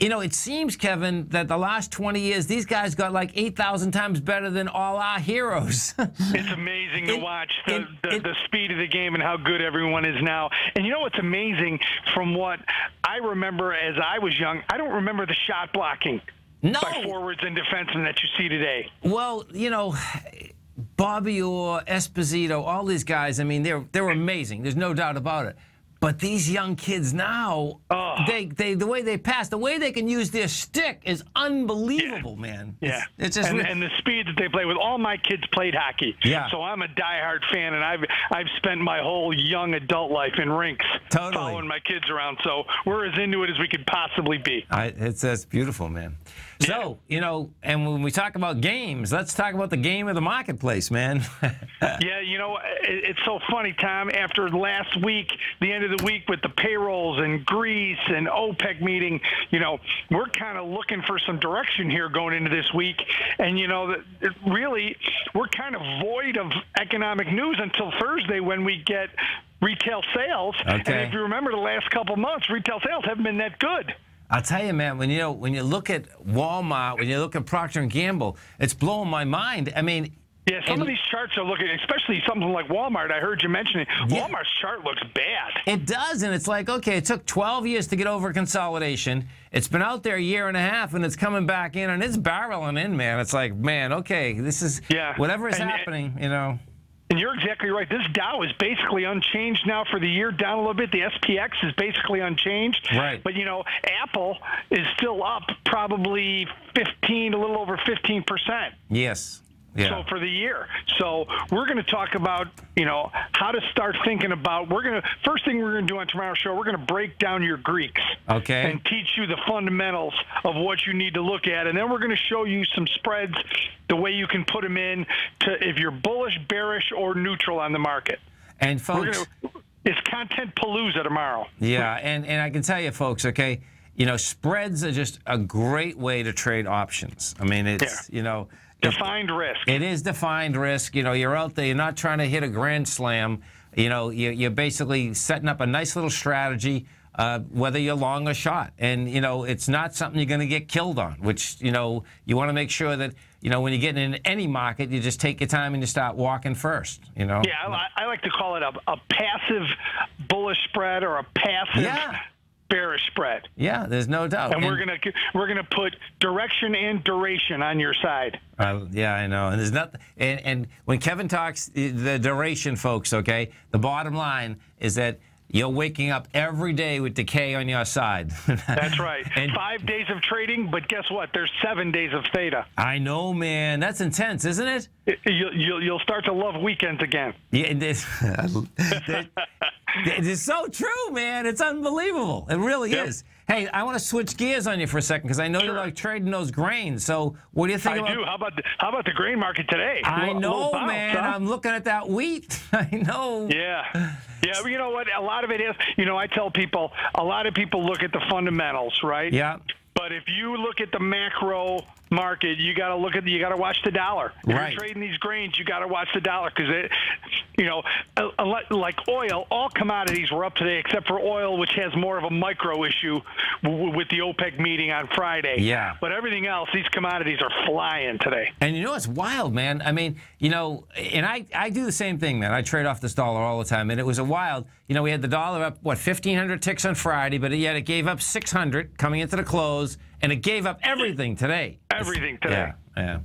you know, it seems, Kevin, that the last 20 years, these guys got like 8,000 times better than all our heroes. It's amazing to watch the speed of the game and how good everyone is now. And you know what's amazing from what I remember as I was young, I don't remember the shot blocking by forwards and defensemen that you see today. Well, you know, Bobby Orr, Esposito, all these guys, I mean, they're amazing. There's no doubt about it. But these young kids now, the way they pass, the way they can use their stick is unbelievable, man. Yeah. It's just and the speed that they play with. All my kids played hockey. Yeah. So I'm a diehard fan, and I've spent my whole young adult life in rinks following my kids around. So we're as into it as we could possibly be. That's beautiful, man. So, you know, and when we talk about games, let's talk about the game of the marketplace, man. Yeah, you know, it's so funny, Tom. After last week, the end of the week with the payrolls and Greece and OPEC meeting, you know, we're kind of looking for some direction here going into this week. And, you know, really, we're kind of void of economic news until Thursday when we get retail sales. Okay. And if you remember the last couple months, retail sales haven't been that good. I'll tell you, man, when you look at Walmart, when you look at Procter & Gamble, it's blowing my mind. I mean, yeah, some of these charts are looking, especially something like Walmart. I heard you mentioning Walmart's chart looks bad. It does, and it's like, okay, it took 12 years to get over consolidation. It's been out there a year and a half, and it's coming back in, and it's barreling in, man. It's like, man, okay, this is whatever is happening, you know. And you're exactly right. This Dow is basically unchanged now for the year, down a little bit. The SPX is basically unchanged. Right. But, you know, Apple is still up probably a little over 15%. Yes. Yeah. So for the year. So we're going to talk about, you know, how to start thinking about, first thing we're going to do on tomorrow's show, we're going to break down your Greeks. Okay. And teach you the fundamentals of what you need to look at. And then we're going to show you some spreads, the way you can put them in to if you're bullish, bearish, or neutral on the market. And folks, it's content palooza tomorrow. Yeah, and I can tell you, folks, okay, you know, spreads are just a great way to trade options. I mean, it's, you know, defined risk. It is defined risk. You know, you're out there, you're not trying to hit a grand slam. You know, you're basically setting up a nice little strategy, whether you're long or short. And, you know, it's not something you're going to get killed on, which, you know, you want to make sure that, you know, when you get in any market, you just take your time and you start walking first, you know. Yeah, I like to call it a passive bullish spread or a passive bearish spread. Yeah, there's no doubt. And we're gonna put direction and duration on your side. Yeah, I know. And there's nothing. And when Kevin talks the duration, folks, okay, the bottom line is that you're waking up every day with decay on your side. That's right. And 5 days of trading, but guess what? There's 7 days of theta. I know, man. That's intense, isn't it? You'll start to love weekends again. Yeah, it's so true, man. It's unbelievable. It really is. Hey, I want to switch gears on you for a second because I know you like trading those grains. So what do you think about... I do. How about the grain market today? I know, man. I'm looking at that wheat. I know. Yeah. Yeah, but you know what? A lot of it is, you know, I tell people, a lot of people look at the fundamentals, right? Yeah. But if you look at the macro market, you got to watch the dollar. If you're trading these grains, you got to watch the dollar because it, you know, like oil, all commodities were up today except for oil, which has more of a micro issue with the OPEC meeting on Friday. Yeah. But everything else, these commodities are flying today. And you know, it's wild, man. I mean, you know, and I do the same thing, man. I trade off this dollar all the time, and it was a wild. You know, we had the dollar up, what, 1,500 ticks on Friday, but yet it gave up 600 coming into the close, and it gave up everything today. Everything today. Yeah.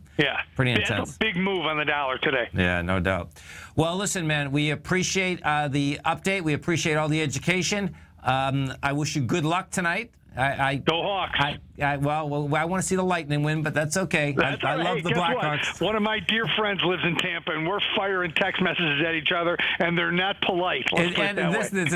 Pretty intense. That's a big move on the dollar today. Yeah, no doubt. Well, listen, man, we appreciate the update. We appreciate all the education. I wish you good luck tonight. Go Hawks. Well, I want to see the Lightning win, but that's okay. I love the Blackhawks. One of my dear friends lives in Tampa, and we're firing text messages at each other, and they're not polite. It's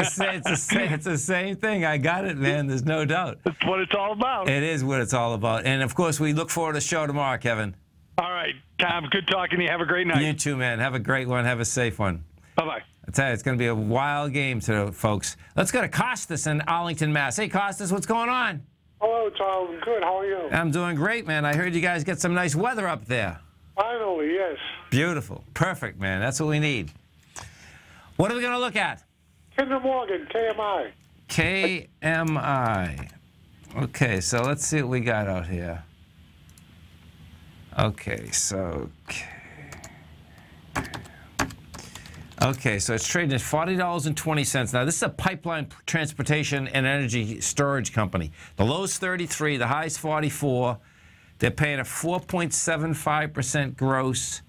the same thing. I got it, man. There's no doubt. That's what it's all about. It is what it's all about. And, of course, we look forward to the show tomorrow, Kevin. All right, Tom, good talking to you. Have a great night. You too, man. Have a great one. Have a safe one. Bye-bye. I tell you, it's going to be a wild game today, folks. Let's go to Costas in Arlington, Mass. Hey, Costas, what's going on? Hello, Tom. Good. How are you? I'm doing great, man. I heard you guys get some nice weather up there. Finally, yes. Beautiful. Perfect, man. That's what we need. What are we going to look at? Kinder Morgan, KMI. KMI. Okay, so let's see what we got out here. Okay, so it's trading at $40.20. Now, this is a pipeline transportation and energy storage company. The low's 33, the high's 44. They're paying a 4.75% gross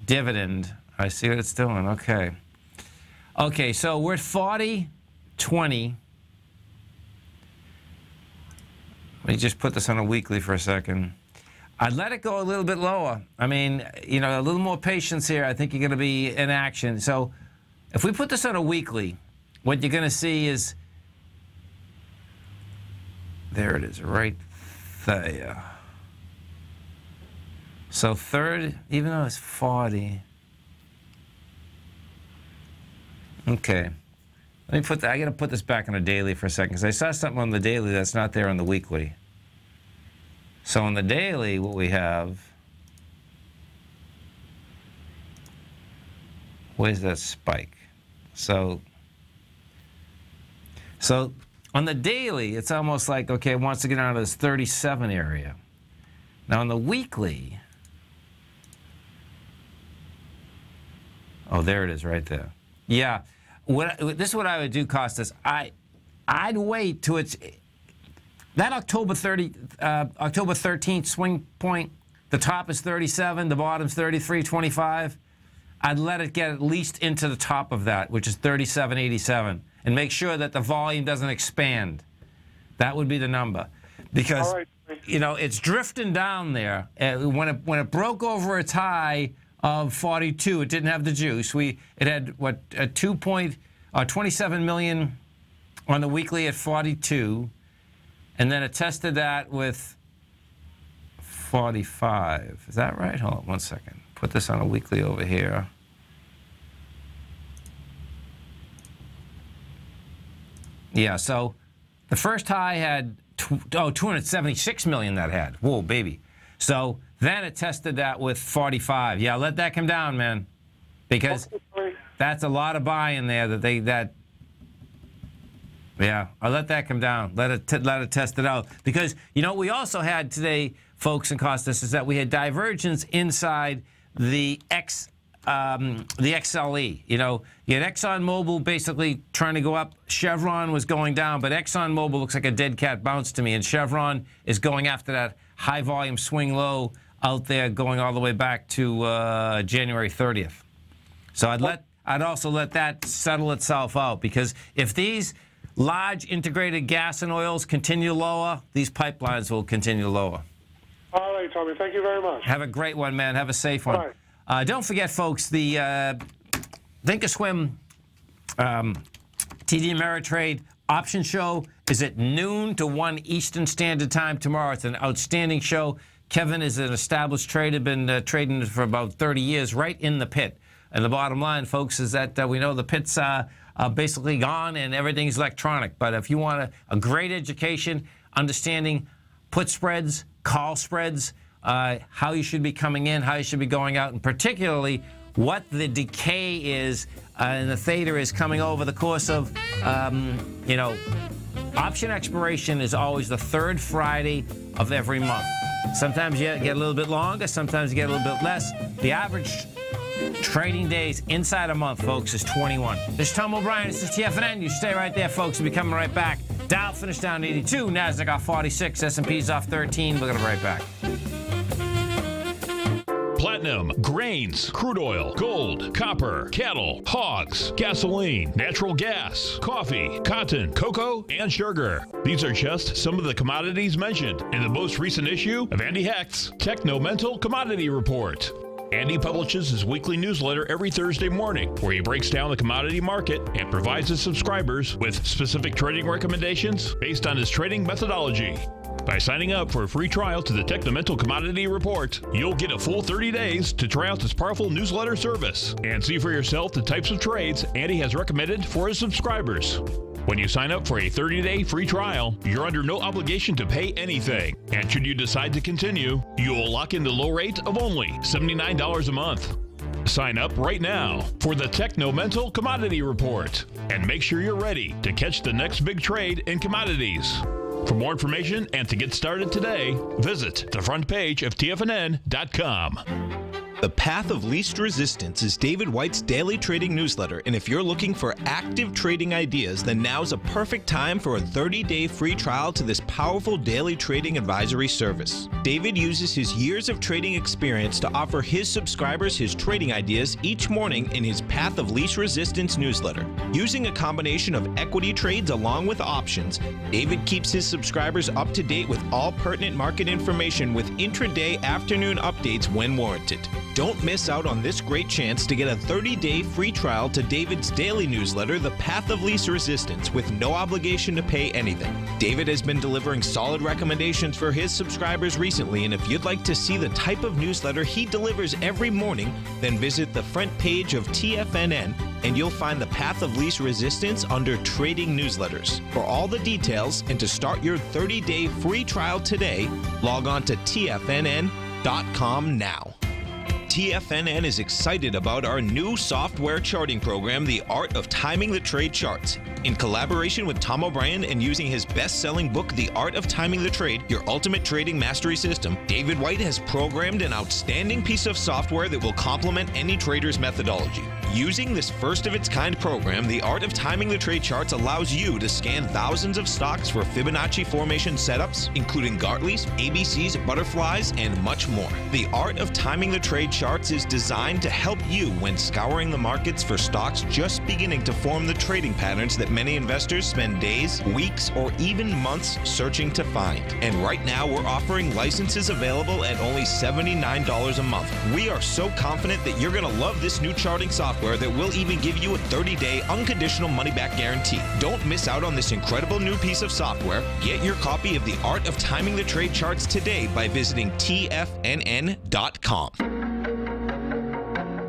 dividend. I see what it's doing. Okay. Okay, so we're at 40.20. Let me just put this on a weekly for a second. I'd let it go a little bit lower. I mean, you know, a little more patience here. I think you're going to be in action. So if we put this on a weekly, what you're going to see is, there it is, right there. So third, even though it's 40. Okay. Let me put that, I got to put this back on a daily for a second, because I saw something on the daily that's not there on the weekly. So on the daily, what we have, where's that spike? So on the daily, it's almost like, okay, it wants to get out of this 37 area. Now on the weekly, oh, there it is right there. Yeah. This is what I would do, Costas. I'd wait till it's that October 13th swing point. The top is 37, the bottom's 33.25. I'd let it get at least into the top of that, which is 37.87, and make sure that the volume doesn't expand. That would be the number, because you know it's drifting down there. When it broke over its high of 42, it didn't have the juice. It had what, a 27 million on the weekly at 42, and then it tested that with 45. Is that right? Hold on one second. Put this on a weekly over here. Yeah, so the first high had 276 million that had. Whoa, baby. So then it tested that with 45. Yeah, let that come down, man, because that's a lot of buy in there yeah, I'll let that come down. Let it test it out, because you know what we also had today, folks, and Costas, is that we had divergence inside the XLE. You know, you had ExxonMobil basically trying to go up. Chevron was going down, but ExxonMobil looks like a dead cat bounce to me, and Chevron is going after that high volume swing low out there, going all the way back to January 30th. So I'd also let that settle itself out, because if these large integrated gas and oils continue lower, these pipelines will continue lower. All right, Tommy. Thank you very much. Have a great one, man. Have a safe one. Bye. Don't forget, folks, the Thinkorswim TD Ameritrade option show is at noon to 1 Eastern Standard Time tomorrow. It's an outstanding show. Kevin is an established trader, been trading for about 30 years, right in the pit. And the bottom line, folks, is that we know the pits are basically gone and everything's electronic. But if you want a great education, understanding put spreads, call spreads, how you should be coming in, how you should be going out, and particularly what the decay is and the theta is coming over the course of, you know, option expiration is always the third Friday of every month. Sometimes you get a little bit longer, sometimes you get a little bit less. The average trading days inside a month, folks, is 21. This is Tom O'Brien. This is TFNN. You stay right there, folks. We'll be coming right back. Dow finished down 82. NASDAQ off 46. S&P's off 13. We're going to be right back. Platinum, grains, crude oil, gold, copper, cattle, hogs, gasoline, natural gas, coffee, cotton, cocoa, and sugar. These are just some of the commodities mentioned in the most recent issue of Andy Hecht's Technomental Commodity Report. Andy publishes his weekly newsletter every Thursday morning, where he breaks down the commodity market and provides his subscribers with specific trading recommendations based on his trading methodology. By signing up for a free trial to the Technomental Commodity Report, you'll get a full 30 days to try out this powerful newsletter service and see for yourself the types of trades Andy has recommended for his subscribers. When you sign up for a 30-day free trial, you're under no obligation to pay anything. And should you decide to continue, you will lock in the low rate of only $79 a month. Sign up right now for the Technomental Commodity Report and make sure you're ready to catch the next big trade in commodities. For more information and to get started today, visit the front page of TFNN.com. The Path of Least Resistance is David White's daily trading newsletter, and if you're looking for active trading ideas, then now's a perfect time for a 30-day free trial to this powerful daily trading advisory service. David uses his years of trading experience to offer his subscribers his trading ideas each morning in his Path of Least Resistance newsletter. Using a combination of equity trades along with options, David keeps his subscribers up to date with all pertinent market information with intraday afternoon updates when warranted. Don't miss out on this great chance to get a 30-day free trial to David's daily newsletter, The Path of Least Resistance, with no obligation to pay anything. David has been delivering solid recommendations for his subscribers recently, and if you'd like to see the type of newsletter he delivers every morning, then visit the front page of TFNN, and you'll find The Path of Least Resistance under Trading Newsletters. For all the details and to start your 30-day free trial today, log on to TFNN.com now. TFNN is excited about our new software charting program, The Art of Timing the Trade Charts. In collaboration with Tom O'Brien and using his best-selling book, The Art of Timing the Trade, Your Ultimate Trading Mastery System, David White has programmed an outstanding piece of software that will complement any trader's methodology. Using this first-of-its-kind program, The Art of Timing the Trade Charts allows you to scan thousands of stocks for Fibonacci formation setups, including Gartley's, ABC's, butterflies, and much more. The Art of Timing the Trade Charts is designed to help you when scouring the markets for stocks just beginning to form the trading patterns that many investors spend days, weeks, or even months searching to find. And right now, we're offering licenses available at only $79 a month. We are so confident that you're going to love this new charting software that will even give you a 30-day unconditional money-back guarantee. Don't miss out on this incredible new piece of software. Get your copy of The Art of Timing the Trade Charts today by visiting TFNN.com.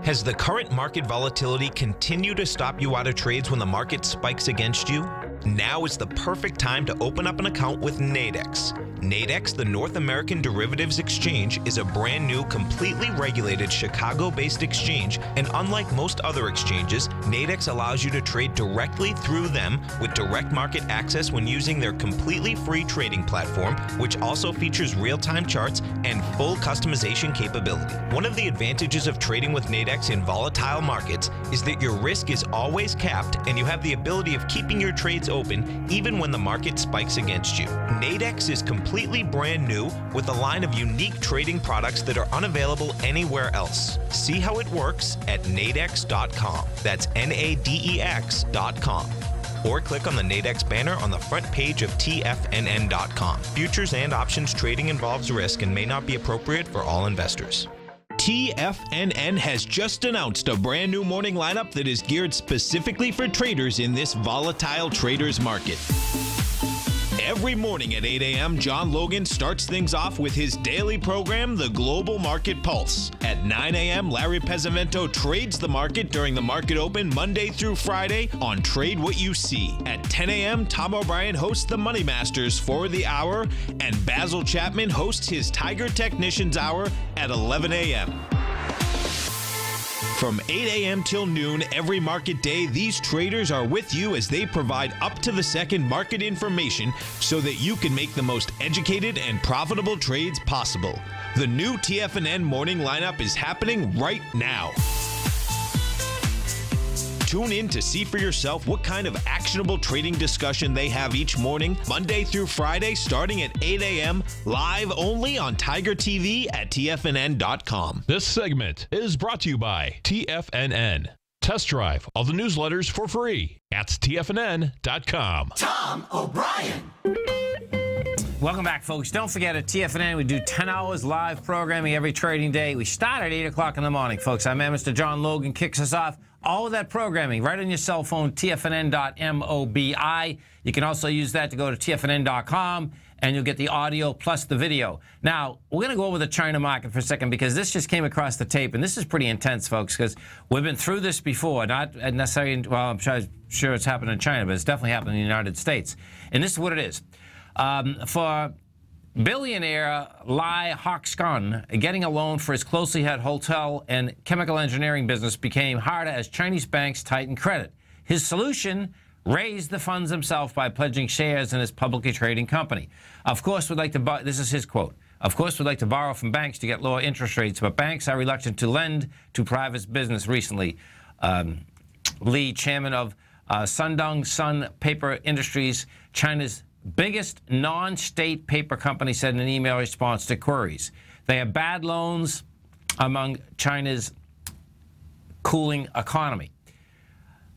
Has the current market volatility continued to stop you out of trades when the market spikes against you? Now is the perfect time to open up an account with Nadex. Nadex, the North American Derivatives Exchange, is a brand new, completely regulated Chicago-based exchange, and unlike most other exchanges, Nadex allows you to trade directly through them with direct market access when using their completely free trading platform, which also features real-time charts and full customization capability. One of the advantages of trading with Nadex in volatile markets is that your risk is always capped and you have the ability of keeping your trades open even when the market spikes against you. Nadex is completely brand new with a line of unique trading products that are unavailable anywhere else. See how it works at nadex.com. That's NADEX.com. Or click on the Nadex banner on the front page of TFNN.com. Futures and options trading involves risk and may not be appropriate for all investors. TFNN has just announced a brand new morning lineup that is geared specifically for traders in this volatile traders market. Every morning at 8 a.m., John Logan starts things off with his daily program, The Global Market Pulse. At 9 a.m., Larry Pesavento trades the market during the market open Monday through Friday on Trade What You See. At 10 a.m., Tom O'Brien hosts the Money Masters for the hour, and Basil Chapman hosts his Tiger Technicians Hour at 11 a.m. From 8 a.m. till noon every market day, these traders are with you as they provide up-to-the-second market information so that you can make the most educated and profitable trades possible. The new TFNN morning lineup is happening right now. Tune in to see for yourself what kind of actionable trading discussion they have each morning, Monday through Friday, starting at 8 a.m., live only on Tiger TV at TFNN.com. This segment is brought to you by TFNN. Test drive all the newsletters for free at TFNN.com. Tom O'Brien. Welcome back, folks. Don't forget, at TFNN, we do 10 hours live programming every trading day. We start at 8 o'clock in the morning, folks. Our man, Mr. John Logan, kicks us off. All of that programming right on your cell phone, TFNN.mobi. You can also use that to go to TFNN.com, and you'll get the audio plus the video. Now, we're going to go over the China market for a second because this just came across the tape, and this is pretty intense, folks, because we've been through this before. Not necessarily, well, I'm sure it's happened in China, but it's definitely happened in the United States. And this is what it is. For billionaire Lai Hoxcun, getting a loan for his closely held hotel and chemical engineering business became harder as Chinese banks tightened credit. His solution, raised the funds himself by pledging shares in his publicly trading company. Of course, we'd like to buy, this is his quote, of course, we'd like to borrow from banks to get lower interest rates, but banks are reluctant to lend to private business recently. Li, chairman of Sundong Sun Paper Industries, China's biggest non-state paper company, said in an email response to queries. They have bad loans among China's cooling economy.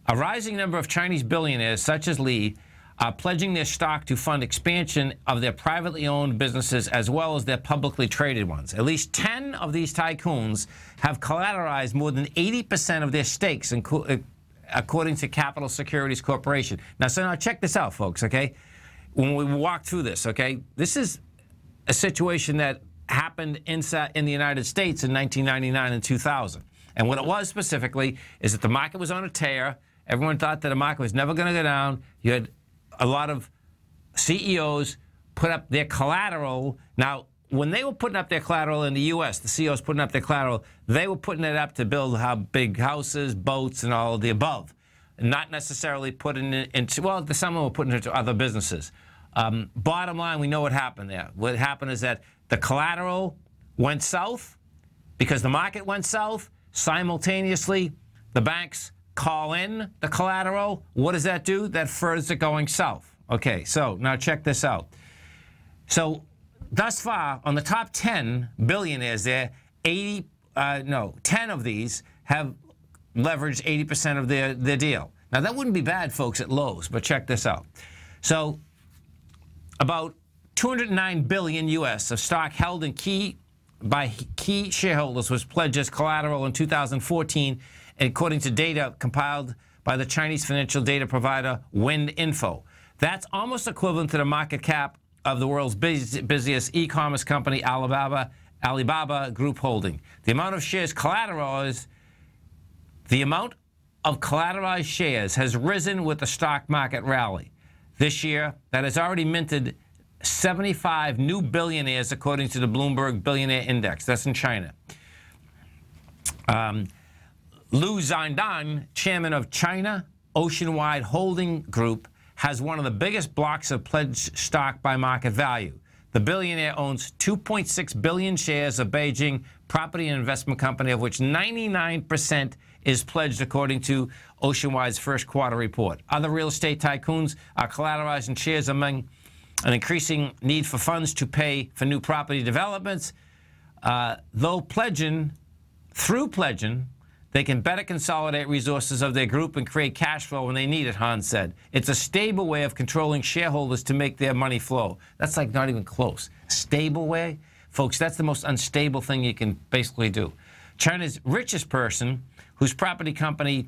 A rising number of Chinese billionaires, such as Li, are pledging their stock to fund expansion of their privately owned businesses as well as their publicly traded ones. At least 10 of these tycoons have collateralized more than 80% of their stakes, according to Capital Securities Corporation. Now check this out, folks, okay? When we walk through this, okay, this is a situation that happened in the United States in 1999 and 2000. And what it was specifically is that the market was on a tear. Everyone thought that the market was never going to go down. You had a lot of CEOs put up their collateral. Now, when they were putting up their collateral in the U.S., the CEOs putting up their collateral, they were putting it up to build big houses, boats, and all of the above, not necessarily putting it into, well, some of them were putting it into other businesses. Bottom line, we know what happened there. What happened is that the collateral went south because the market went south. Simultaneously, the banks call in the collateral. What does that do? That furthers it going south. Okay, so now check this out. So thus far, on the top 10 billionaires there, 10 of these have leveraged 80% of their deal. Now, that wouldn't be bad, folks, at Lowe's, but check this out. So about $209 billion U.S. of stock held in by key shareholders was pledged as collateral in 2014, according to data compiled by the Chinese financial data provider WindInfo. That's almost equivalent to the market cap of the world's busiest e-commerce company, Alibaba Group Holding. The amount of shares collateralized, shares has risen with the stock market rally. This year, that has already minted 75 new billionaires, according to the Bloomberg Billionaire Index. That's in China. Lu Zhangdan, chairman of China Oceanwide Holding Group, has one of the biggest blocks of pledged stock by market value. The billionaire owns 2.6 billion shares of Beijing property and investment company, of which 99% is pledged, according to Oceanwide's first quarter report. Other real estate tycoons are collateralizing shares among an increasing need for funds to pay for new property developments. Through pledging, they can better consolidate resources of their group and create cash flow when they need it, Han said. It's a stable way of controlling shareholders to make their money flow. That's like not even close. Stable way? Folks, that's the most unstable thing you can basically do. China's richest person, whose property company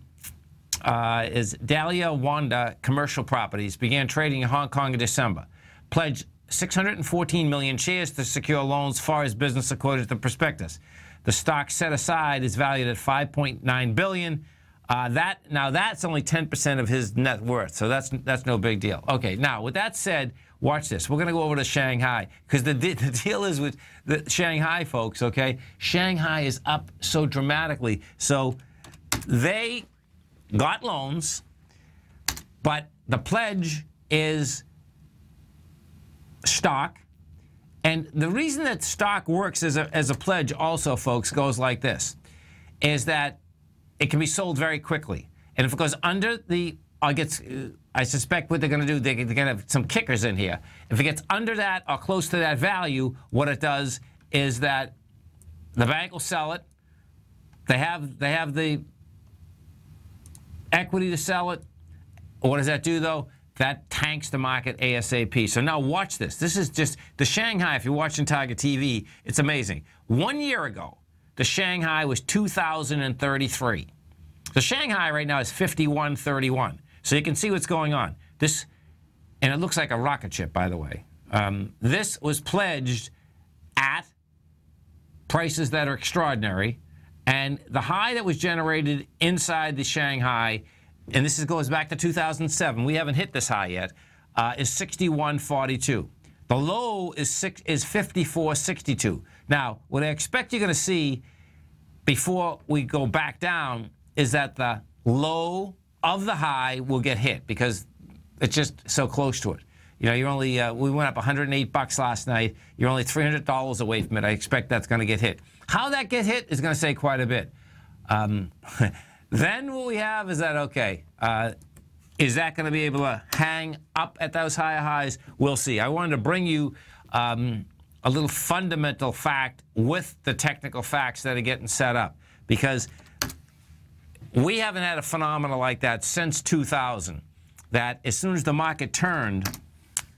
is Dahlia Wanda Commercial Properties, began trading in Hong Kong in December. Pledged 614 million shares to secure loans for his business, according to the prospectus. The stock set aside is valued at $5.9 billion. That's only 10% of his net worth, so that's no big deal. Okay, now with that said, watch this. We're going to go over to Shanghai, because the deal is with the Shanghai folks. Okay, Shanghai is up so dramatically. So they got loans, but the pledge is stock. And the reason that stock works as a pledge also, folks, goes like this, is that it can be sold very quickly. And if it goes under the, I suspect what they're going to do, they're going to have some kickers in here. If it gets under that or close to that value, what it does is that the bank will sell it. They have the equity to sell it. What does that do, though? That tanks the market ASAP. So now watch this. This is just the Shanghai. If you're watching Tiger TV, it's amazing. 1 year ago, the Shanghai was 2,033. The Shanghai right now is 5131. So you can see what's going on. This, and it looks like a rocket ship, by the way. This was pledged at prices that are extraordinary. And the high that was generated inside the Shanghai, and this goes back to 2007. We haven't hit this high yet. Is 61.42. The low is 54.62. Now, what I expect you're going to see before we go back down is that the low of the high will get hit, because it's just so close to it. You know, you're only, we went up $108 last night. You're only $300 away from it. I expect that's going to get hit. How that gets hit is going to say quite a bit. Then what we have is that, okay, is that going to be able to hang up at those higher highs? We'll see. I wanted to bring you a little fundamental fact with the technical facts that are getting set up, because we haven't had a phenomenon like that since 2000, that as soon as the market turned,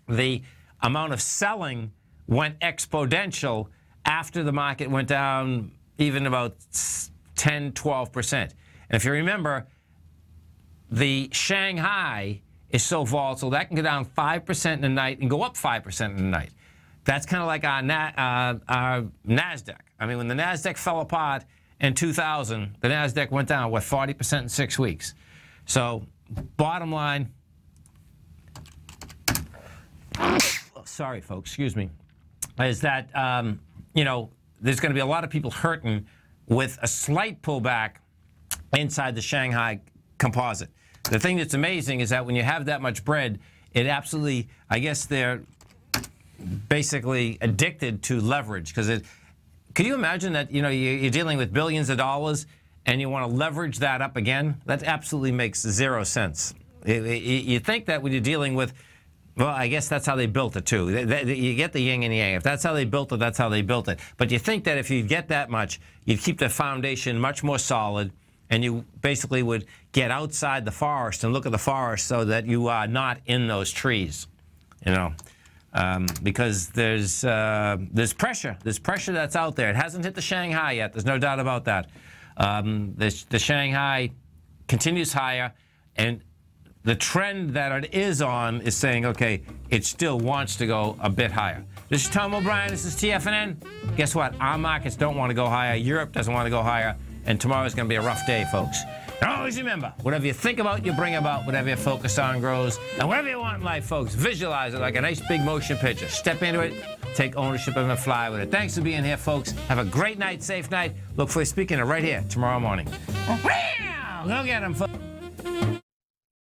the amount of selling went exponential after the market went down even about 10, 12%. And if you remember, the Shanghai is so volatile, that can go down 5% in a night and go up 5% in a night. That's kind of like our NASDAQ. I mean, when the NASDAQ fell apart in 2000, the NASDAQ went down, what, 40% in 6 weeks. So, bottom line, sorry, folks, excuse me, is that, you know, there's going to be a lot of people hurting with a slight pullback inside the Shanghai composite. The thing that's amazing is that when you have that much bread, it absolutely, I guess they're basically addicted to leverage, because it, could you imagine that, you know, you're dealing with billions of dollars and you want to leverage that up again? That absolutely makes zero sense. You think that when you're dealing with, well, I guess that's how they built it too. You get the yin and yang. If that's how they built it, that's how they built it. But you think that if you get that much, you'd keep the foundation much more solid, and you basically would get outside the forest and look at the forest so that you are not in those trees, you know, because there's pressure. There's pressure that's out there. It hasn't hit the Shanghai yet. There's no doubt about that. The Shanghai continues higher, and the trend that it is on is saying, okay, it still wants to go a bit higher. This is Tom O'Brien. This is TFNN. Guess what? Our markets don't want to go higher. Europe doesn't want to go higher. And tomorrow's going to be a rough day, folks. And always remember, whatever you think about, you bring about. Whatever you focus on grows. And whatever you want in life, folks, visualize it like a nice big motion picture. Step into it, take ownership of it, and fly with it. Thanks for being here, folks. Have a great night, safe night. Look for you speaking right here tomorrow morning. Go get them, folks.